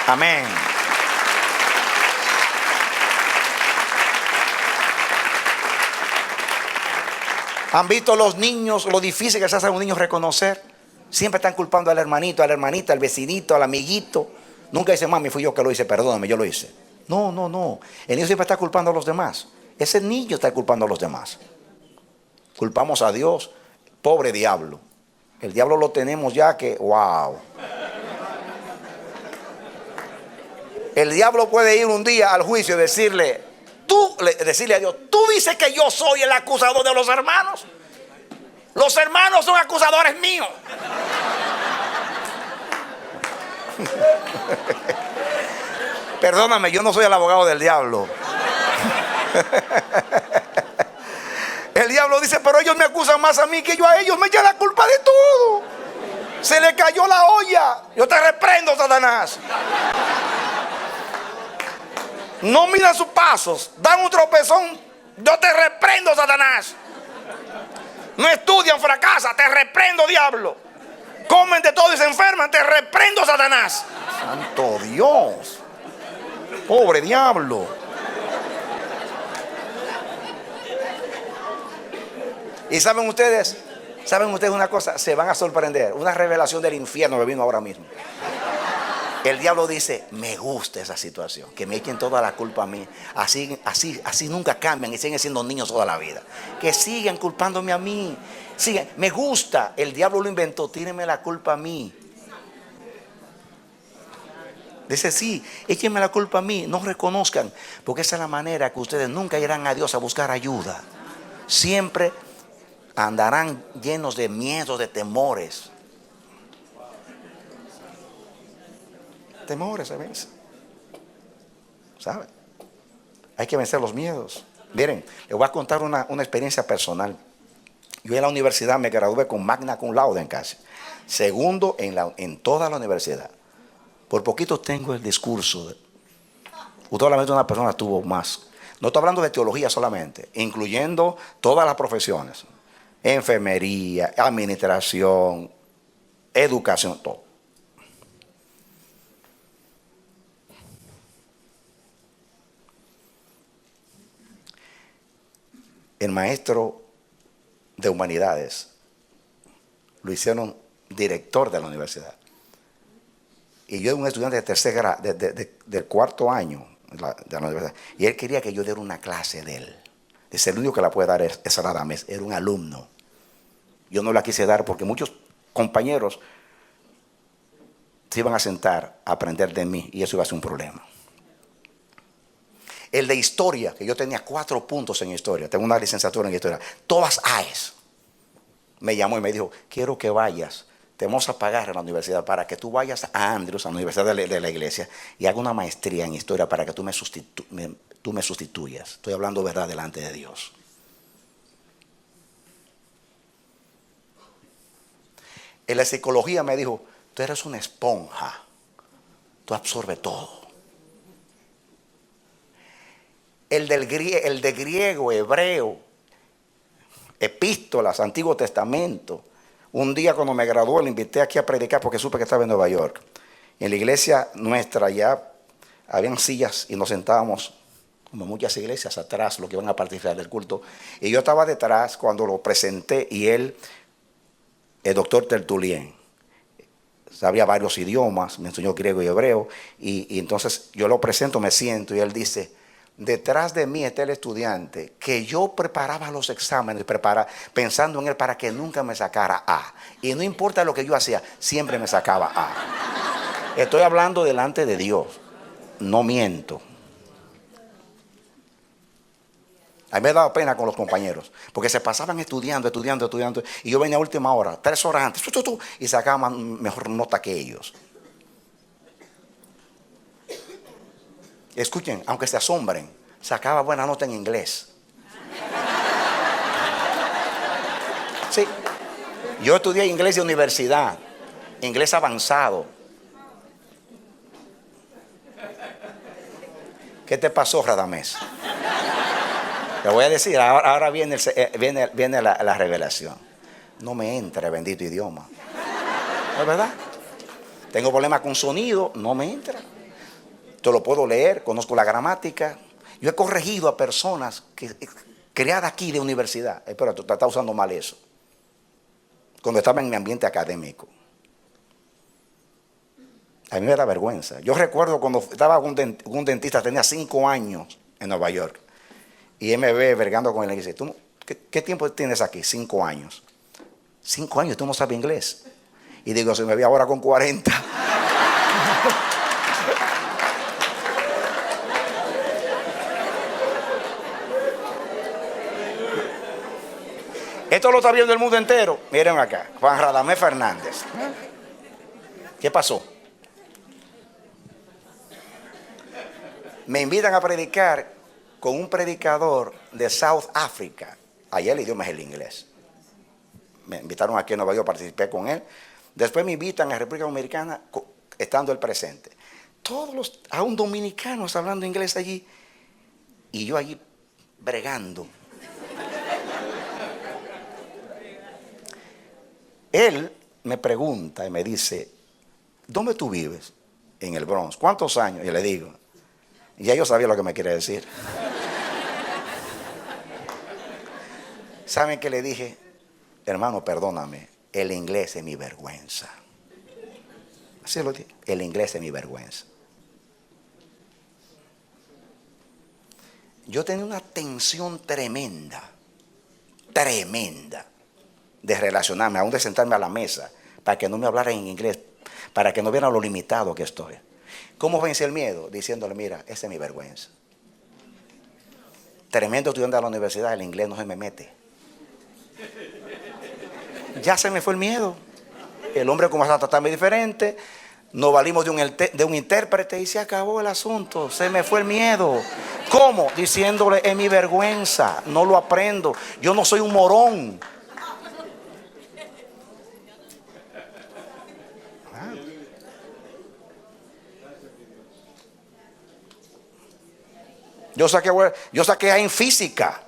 Amén. ¿Han visto los niños lo difícil que se hace a un niño reconocer? Siempre están culpando al hermanito, a la hermanita, al vecinito, al amiguito. Nunca dice, mami, fui yo que lo hice, perdóname, yo lo hice. No. El niño siempre está culpando a los demás. Ese niño está culpando a los demás. Culpamos a Dios. Pobre diablo. El diablo lo tenemos ya que, wow. El diablo puede ir un día al juicio y decirle a Dios, tú dices que yo soy el acusador de los hermanos. Los hermanos son acusadores míos. Perdóname, yo no soy el abogado del diablo. El diablo dice, pero ellos me acusan más a mí que yo a ellos. Me echa la culpa de todo. Se le cayó la olla. Yo te reprendo, Satanás. No miran sus pasos, dan un tropezón. Yo te reprendo, Satanás. No estudian, fracasan, te reprendo, diablo. Comen de todo y se enferman, te reprendo, Satanás. Santo Dios. Pobre diablo. Y saben ustedes una cosa, se van a sorprender. Una revelación del infierno me vino ahora mismo. El diablo dice, me gusta esa situación, que me echen toda la culpa a mí. Así nunca cambian y siguen siendo niños toda la vida. Que sigan culpándome a mí. Sigan, me gusta. El diablo lo inventó, tírenme la culpa a mí. Dice, sí, échenme la culpa a mí, no reconozcan, porque esa es la manera que ustedes nunca irán a Dios a buscar ayuda. Siempre andarán llenos de miedo, de temores. Temores a veces, ¿sabe? Hay que vencer los miedos. Miren, les voy a contar una experiencia personal. Yo en la universidad me gradué con magna cum laude en casi. Segundo en toda la universidad. Por poquito tengo el discurso. Solamente una persona tuvo más. No estoy hablando de teología solamente, incluyendo todas las profesiones. Enfermería, administración, educación, todo. El maestro de humanidades lo hicieron director de la universidad. Y yo era un estudiante de tercer grado, del cuarto año de la universidad. Y él quería que yo diera una clase de él. Dice, el único que la puede dar es Radames, era un alumno. Yo no la quise dar porque muchos compañeros se iban a sentar a aprender de mí y eso iba a ser un problema. El de historia, que yo tenía 4 puntos en historia, tengo una licenciatura en historia, todas AES. Me llamó y me dijo, quiero que vayas, te vamos a pagar en la universidad para que tú vayas a Andrews, a la universidad de la iglesia, y haga una maestría en historia para que tú me sustituyas. Estoy hablando verdad delante de Dios. En la psicología me dijo, tú eres una esponja, tú absorbes todo. El de griego, hebreo, epístolas, Antiguo Testamento. Un día cuando me gradué le invité aquí a predicar porque supe que estaba en Nueva York. En la iglesia nuestra ya habían sillas y nos sentábamos, como muchas iglesias, atrás, los que iban a participar del culto. Y yo estaba detrás cuando lo presenté y él, el doctor Tertullien, sabía varios idiomas, me enseñó griego y hebreo. Y entonces yo lo presento, me siento y él dice, detrás de mí está el estudiante que yo preparaba los exámenes, pensando en él para que nunca me sacara A. Y no importa lo que yo hacía, siempre me sacaba A. Estoy hablando delante de Dios, no miento. A mí me daba pena con los compañeros, porque se pasaban estudiando, y yo venía a última hora, 3 horas antes, y sacaban mejor nota que ellos. Escuchen, aunque se asombren, sacaba buena nota en inglés. Sí, yo estudié inglés de universidad, inglés avanzado. ¿Qué te pasó, Radamés? Te voy a decir, ahora viene la revelación. No me entra el bendito idioma. ¿No es verdad? Tengo problemas con sonido, no me entra. Te lo puedo leer, conozco la gramática. Yo he corregido a personas criadas aquí de universidad. Pero tú estás usando mal eso. Cuando estaba en mi ambiente académico. A mí me da vergüenza. Yo recuerdo cuando estaba con un dentista, tenía 5 años en Nueva York. Y él me ve vergando con él y dice, ¿tú qué tiempo tienes aquí? 5 años. 5 años, tú no sabes inglés. Y digo, si me ve ahora con 40. Esto lo está viendo el mundo entero. Miren acá, Juan Radamés Fernández. ¿Qué pasó? Me invitan a predicar con un predicador de South Africa. Allá el idioma es el inglés. Me invitaron aquí en Nueva York, participé con él. Después me invitan a República Dominicana, estando él presente. Aún dominicanos hablando inglés allí. Y yo allí bregando. Él me pregunta y me dice, ¿dónde tú vives? En el Bronx. ¿Cuántos años? Y le digo, ya yo sabía lo que me quiere decir. ¿Saben qué le dije? Hermano, perdóname, el inglés es mi vergüenza. Así lo dije, el inglés es mi vergüenza. Yo tenía una tensión tremenda, de relacionarme, aún de sentarme a la mesa, para que no me hablaran en inglés, para que no vieran lo limitado que estoy. ¿Cómo vencí el miedo? Diciéndole, mira, esa es mi vergüenza. Tremendo estudiante de la universidad, el inglés no se me mete. Ya se me fue el miedo. El hombre comenzó a tratarme diferente. Nos valimos de un intérprete y se acabó el asunto. Se me fue el miedo. ¿Cómo? Diciéndole, es mi vergüenza, no lo aprendo. Yo no soy un morón. Yo saqué A en física.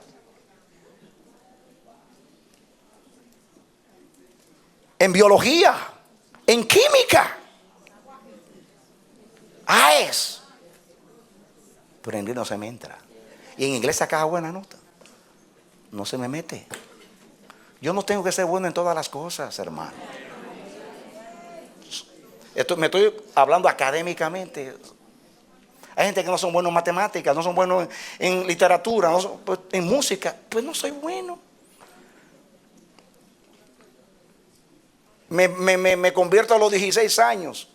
En biología. En química. AES. Pero en inglés no se me entra. Y en inglés sacaba buena nota. No se me mete. Yo no tengo que ser bueno en todas las cosas, hermano. Me estoy hablando académicamente. Hay gente que no son buenos en matemáticas, no son buenos en literatura, en música. Pues no soy bueno. Me convierto a los 16 años.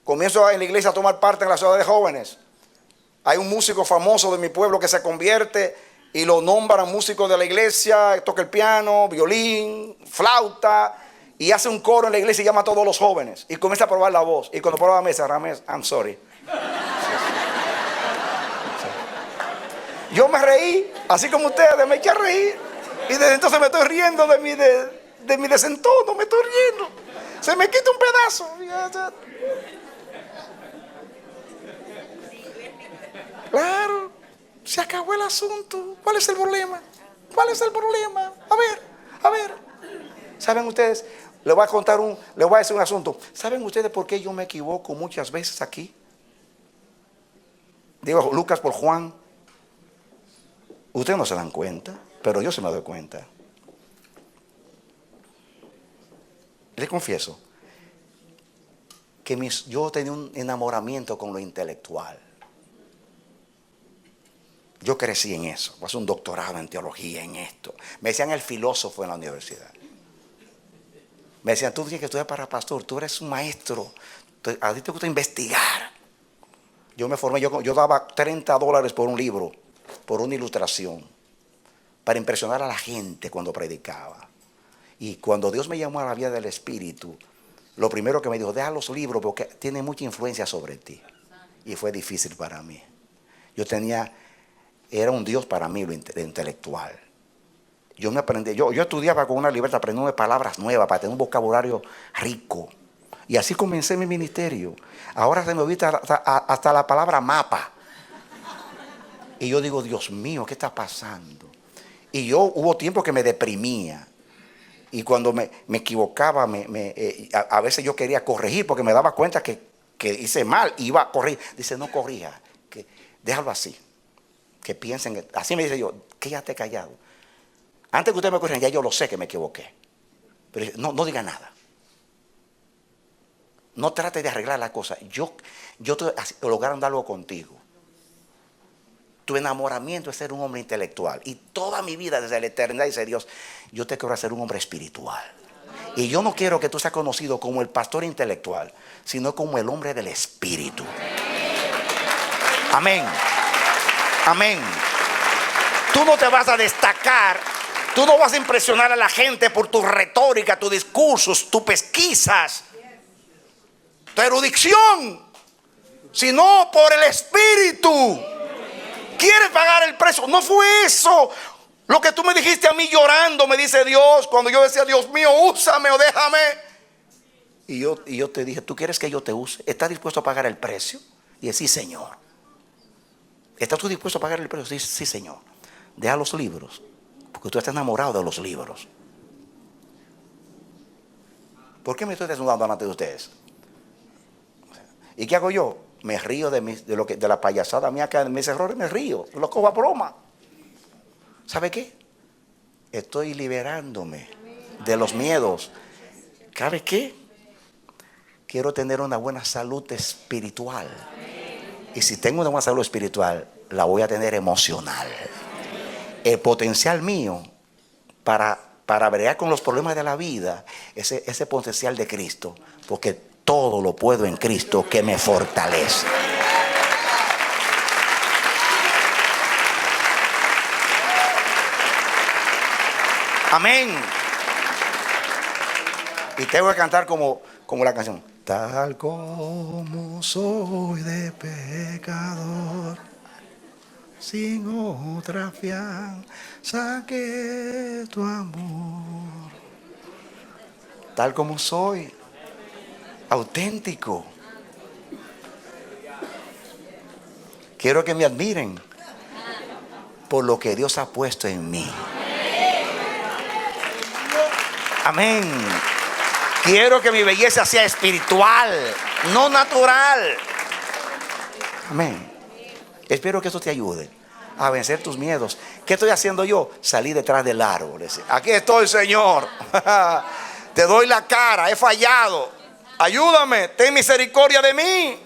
Comienzo en la iglesia a tomar parte en la ciudad de jóvenes. Hay un músico famoso de mi pueblo que se convierte y lo nombran músico de la iglesia, toca el piano, violín, flauta, y hace un coro en la iglesia y llama a todos los jóvenes. Y comienza a probar la voz. Y cuando prueba la mesa, Ramés, I'm sorry. Yo me reí, así como ustedes, me eché a reír. Y desde entonces me estoy riendo de mi desentono, me estoy riendo. Se me quita un pedazo. Claro, se acabó el asunto. ¿Cuál es el problema? ¿Cuál es el problema? A ver. ¿Saben ustedes? Les voy a decir un asunto. ¿Saben ustedes por qué yo me equivoco muchas veces aquí? Digo Lucas por Juan. Ustedes no se dan cuenta, pero yo se me doy cuenta. Les confieso que yo tenía un enamoramiento con lo intelectual. Yo crecí en eso. Voy a hacer un doctorado en teología, en esto. Me decían el filósofo en la universidad. Me decían, tú tienes que estudiar para pastor, tú eres un maestro, a ti te gusta investigar. Yo me formé, yo daba $30 por un libro, por una ilustración, para impresionar a la gente cuando predicaba. Y cuando Dios me llamó a la vida del Espíritu, lo primero que me dijo, deja los libros porque tienen mucha influencia sobre ti. Y fue difícil para mí. Era un Dios para mí lo intelectual. Yo estudiaba con una libertad, aprendiendo palabras nuevas para tener un vocabulario rico. Y así comencé mi ministerio. Ahora se me olvida hasta la palabra mapa. Y yo digo, Dios mío, ¿qué está pasando? Y hubo tiempo que me deprimía. Y cuando me equivocaba, a veces yo quería corregir porque me daba cuenta que hice mal. Iba a corregir. Dice, no corrija, déjalo así. Que piensen, así me dice yo, quédate callado. Antes que ustedes me corrijan, ya yo lo sé que me equivoqué. Pero no diga nada. No trate de arreglar la cosa. Yo estoy logrando algo contigo. Tu enamoramiento es ser un hombre intelectual. Y toda mi vida, desde la eternidad, dice Dios, yo te quiero hacer un hombre espiritual. Y yo no quiero que tú seas conocido como el pastor intelectual, sino como el hombre del espíritu. Amén. Amén. Tú no te vas a destacar. Tú no vas a impresionar a la gente por tu retórica, tus discursos, tus pesquisas, tu erudición, sino por el Espíritu. ¿Quieres pagar el precio? No fue eso lo que tú me dijiste a mí llorando, me dice Dios, cuando yo decía, Dios mío, úsame o déjame. Y yo te dije, ¿tú quieres que yo te use? ¿Estás dispuesto a pagar el precio? Y dije, sí, Señor. ¿Estás tú dispuesto a pagar el precio? Sí, sí, Señor. Deja los libros. Porque tú estás enamorado de los libros. ¿Por qué me estoy desnudando delante de ustedes? ¿Y qué hago yo? Me río de la payasada mía, que de mis errores me río. Lo cojo a broma. ¿Sabe qué? Estoy liberándome de los miedos. ¿Sabe qué? Quiero tener una buena salud espiritual. Y si tengo una buena salud espiritual, la voy a tener emocional. El potencial mío para bregar con los problemas de la vida, ese potencial de Cristo, porque todo lo puedo en Cristo que me fortalece. Amén. Y tengo que cantar como la canción. Tal como soy de pecador, sin otra fianza que tu amor. Tal como soy, auténtico. Quiero que me admiren por lo que Dios ha puesto en mí. Amén. Quiero que mi belleza sea espiritual, no natural. Amén. Espero que esto te ayude a vencer tus miedos. ¿Qué estoy haciendo yo? Salí detrás del árbol. Aquí estoy, Señor. Te doy la cara, he fallado. Ayúdame, ten misericordia de mí.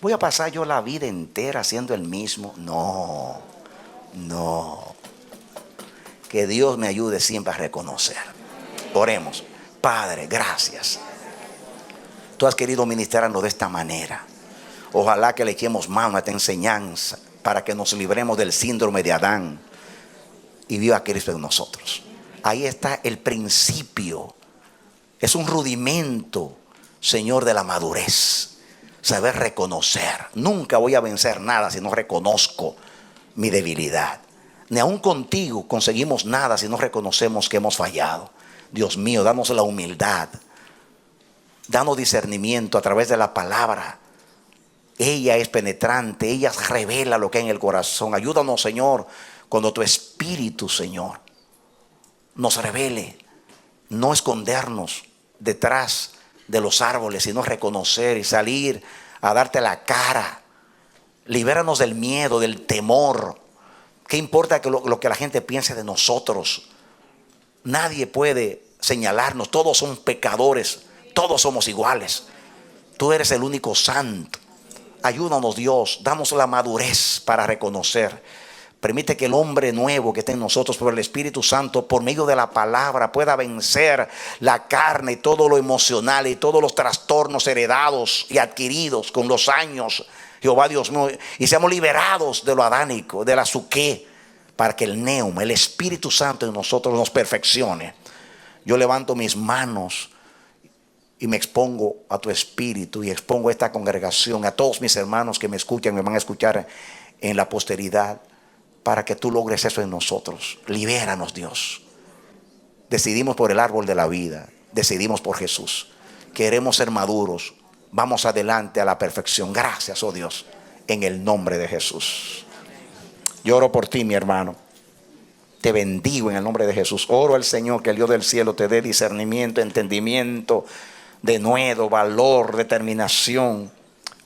¿Voy a pasar yo la vida entera siendo el mismo? No. Que Dios me ayude siempre a reconocer. Oremos. Padre, gracias. Tú has querido ministrarnos de esta manera. Ojalá que le echemos mano a esta enseñanza para que nos libremos del síndrome de Adán y viva Cristo en nosotros. Ahí está el principio. Es un rudimento, Señor, de la madurez. Saber reconocer. Nunca voy a vencer nada si no reconozco mi debilidad. Ni aún contigo conseguimos nada si no reconocemos que hemos fallado. Dios mío, danos la humildad. Danos discernimiento a través de la palabra. Ella es penetrante, ella revela lo que hay en el corazón. Ayúdanos, Señor, cuando tu Espíritu, Señor, nos revele. No escondernos detrás de los árboles, sino reconocer y salir a darte la cara. Libéranos del miedo, del temor. ¿Qué importa que lo que la gente piense de nosotros? Nadie puede señalarnos. Todos son pecadores. Todos somos iguales. Tú eres el único santo. Ayúdanos, Dios, damos la madurez para reconocer. Permite que el hombre nuevo que está en nosotros por el Espíritu Santo, por medio de la palabra, pueda vencer la carne y todo lo emocional y todos los trastornos heredados y adquiridos con los años, Jehová Dios mío, y seamos liberados de lo adánico, de la suqué, para que el neuma, el Espíritu Santo en nosotros nos perfeccione. Yo levanto mis manos y me expongo a tu Espíritu y expongo a esta congregación, a todos mis hermanos que me escuchan, me van a escuchar en la posteridad, para que tú logres eso en nosotros. Libéranos, Dios. Decidimos por el árbol de la vida, decidimos por Jesús. Queremos ser maduros. Vamos adelante a la perfección. Gracias, oh Dios, en el nombre de Jesús. Yo oro por ti, mi hermano. Te bendigo en el nombre de Jesús. Oro al Señor que el Dios del cielo te dé discernimiento, entendimiento, denuedo, valor, determinación,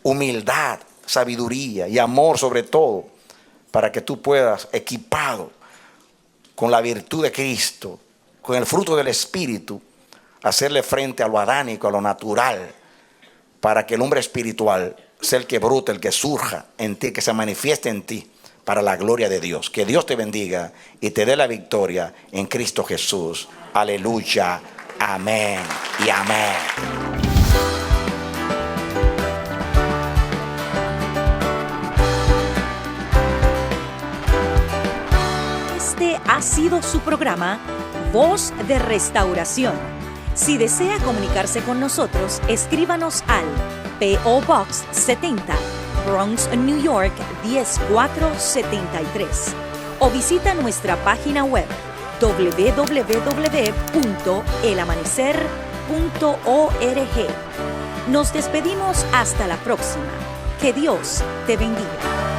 humildad, sabiduría y amor sobre todo, para que tú puedas, equipado con la virtud de Cristo, con el fruto del Espíritu, hacerle frente a lo adánico, a lo natural, para que el hombre espiritual sea el que brote, el que surja en ti, que se manifieste en ti para la gloria de Dios. Que Dios te bendiga y te dé la victoria en Cristo Jesús. Aleluya, amén y amén. Este ha sido su programa Voz de Restauración. Si desea comunicarse con nosotros, escríbanos al P.O. Box 70, Bronx, New York 10473, o visita nuestra página web www.elamanecer.org. Nos despedimos hasta la próxima. Que Dios te bendiga.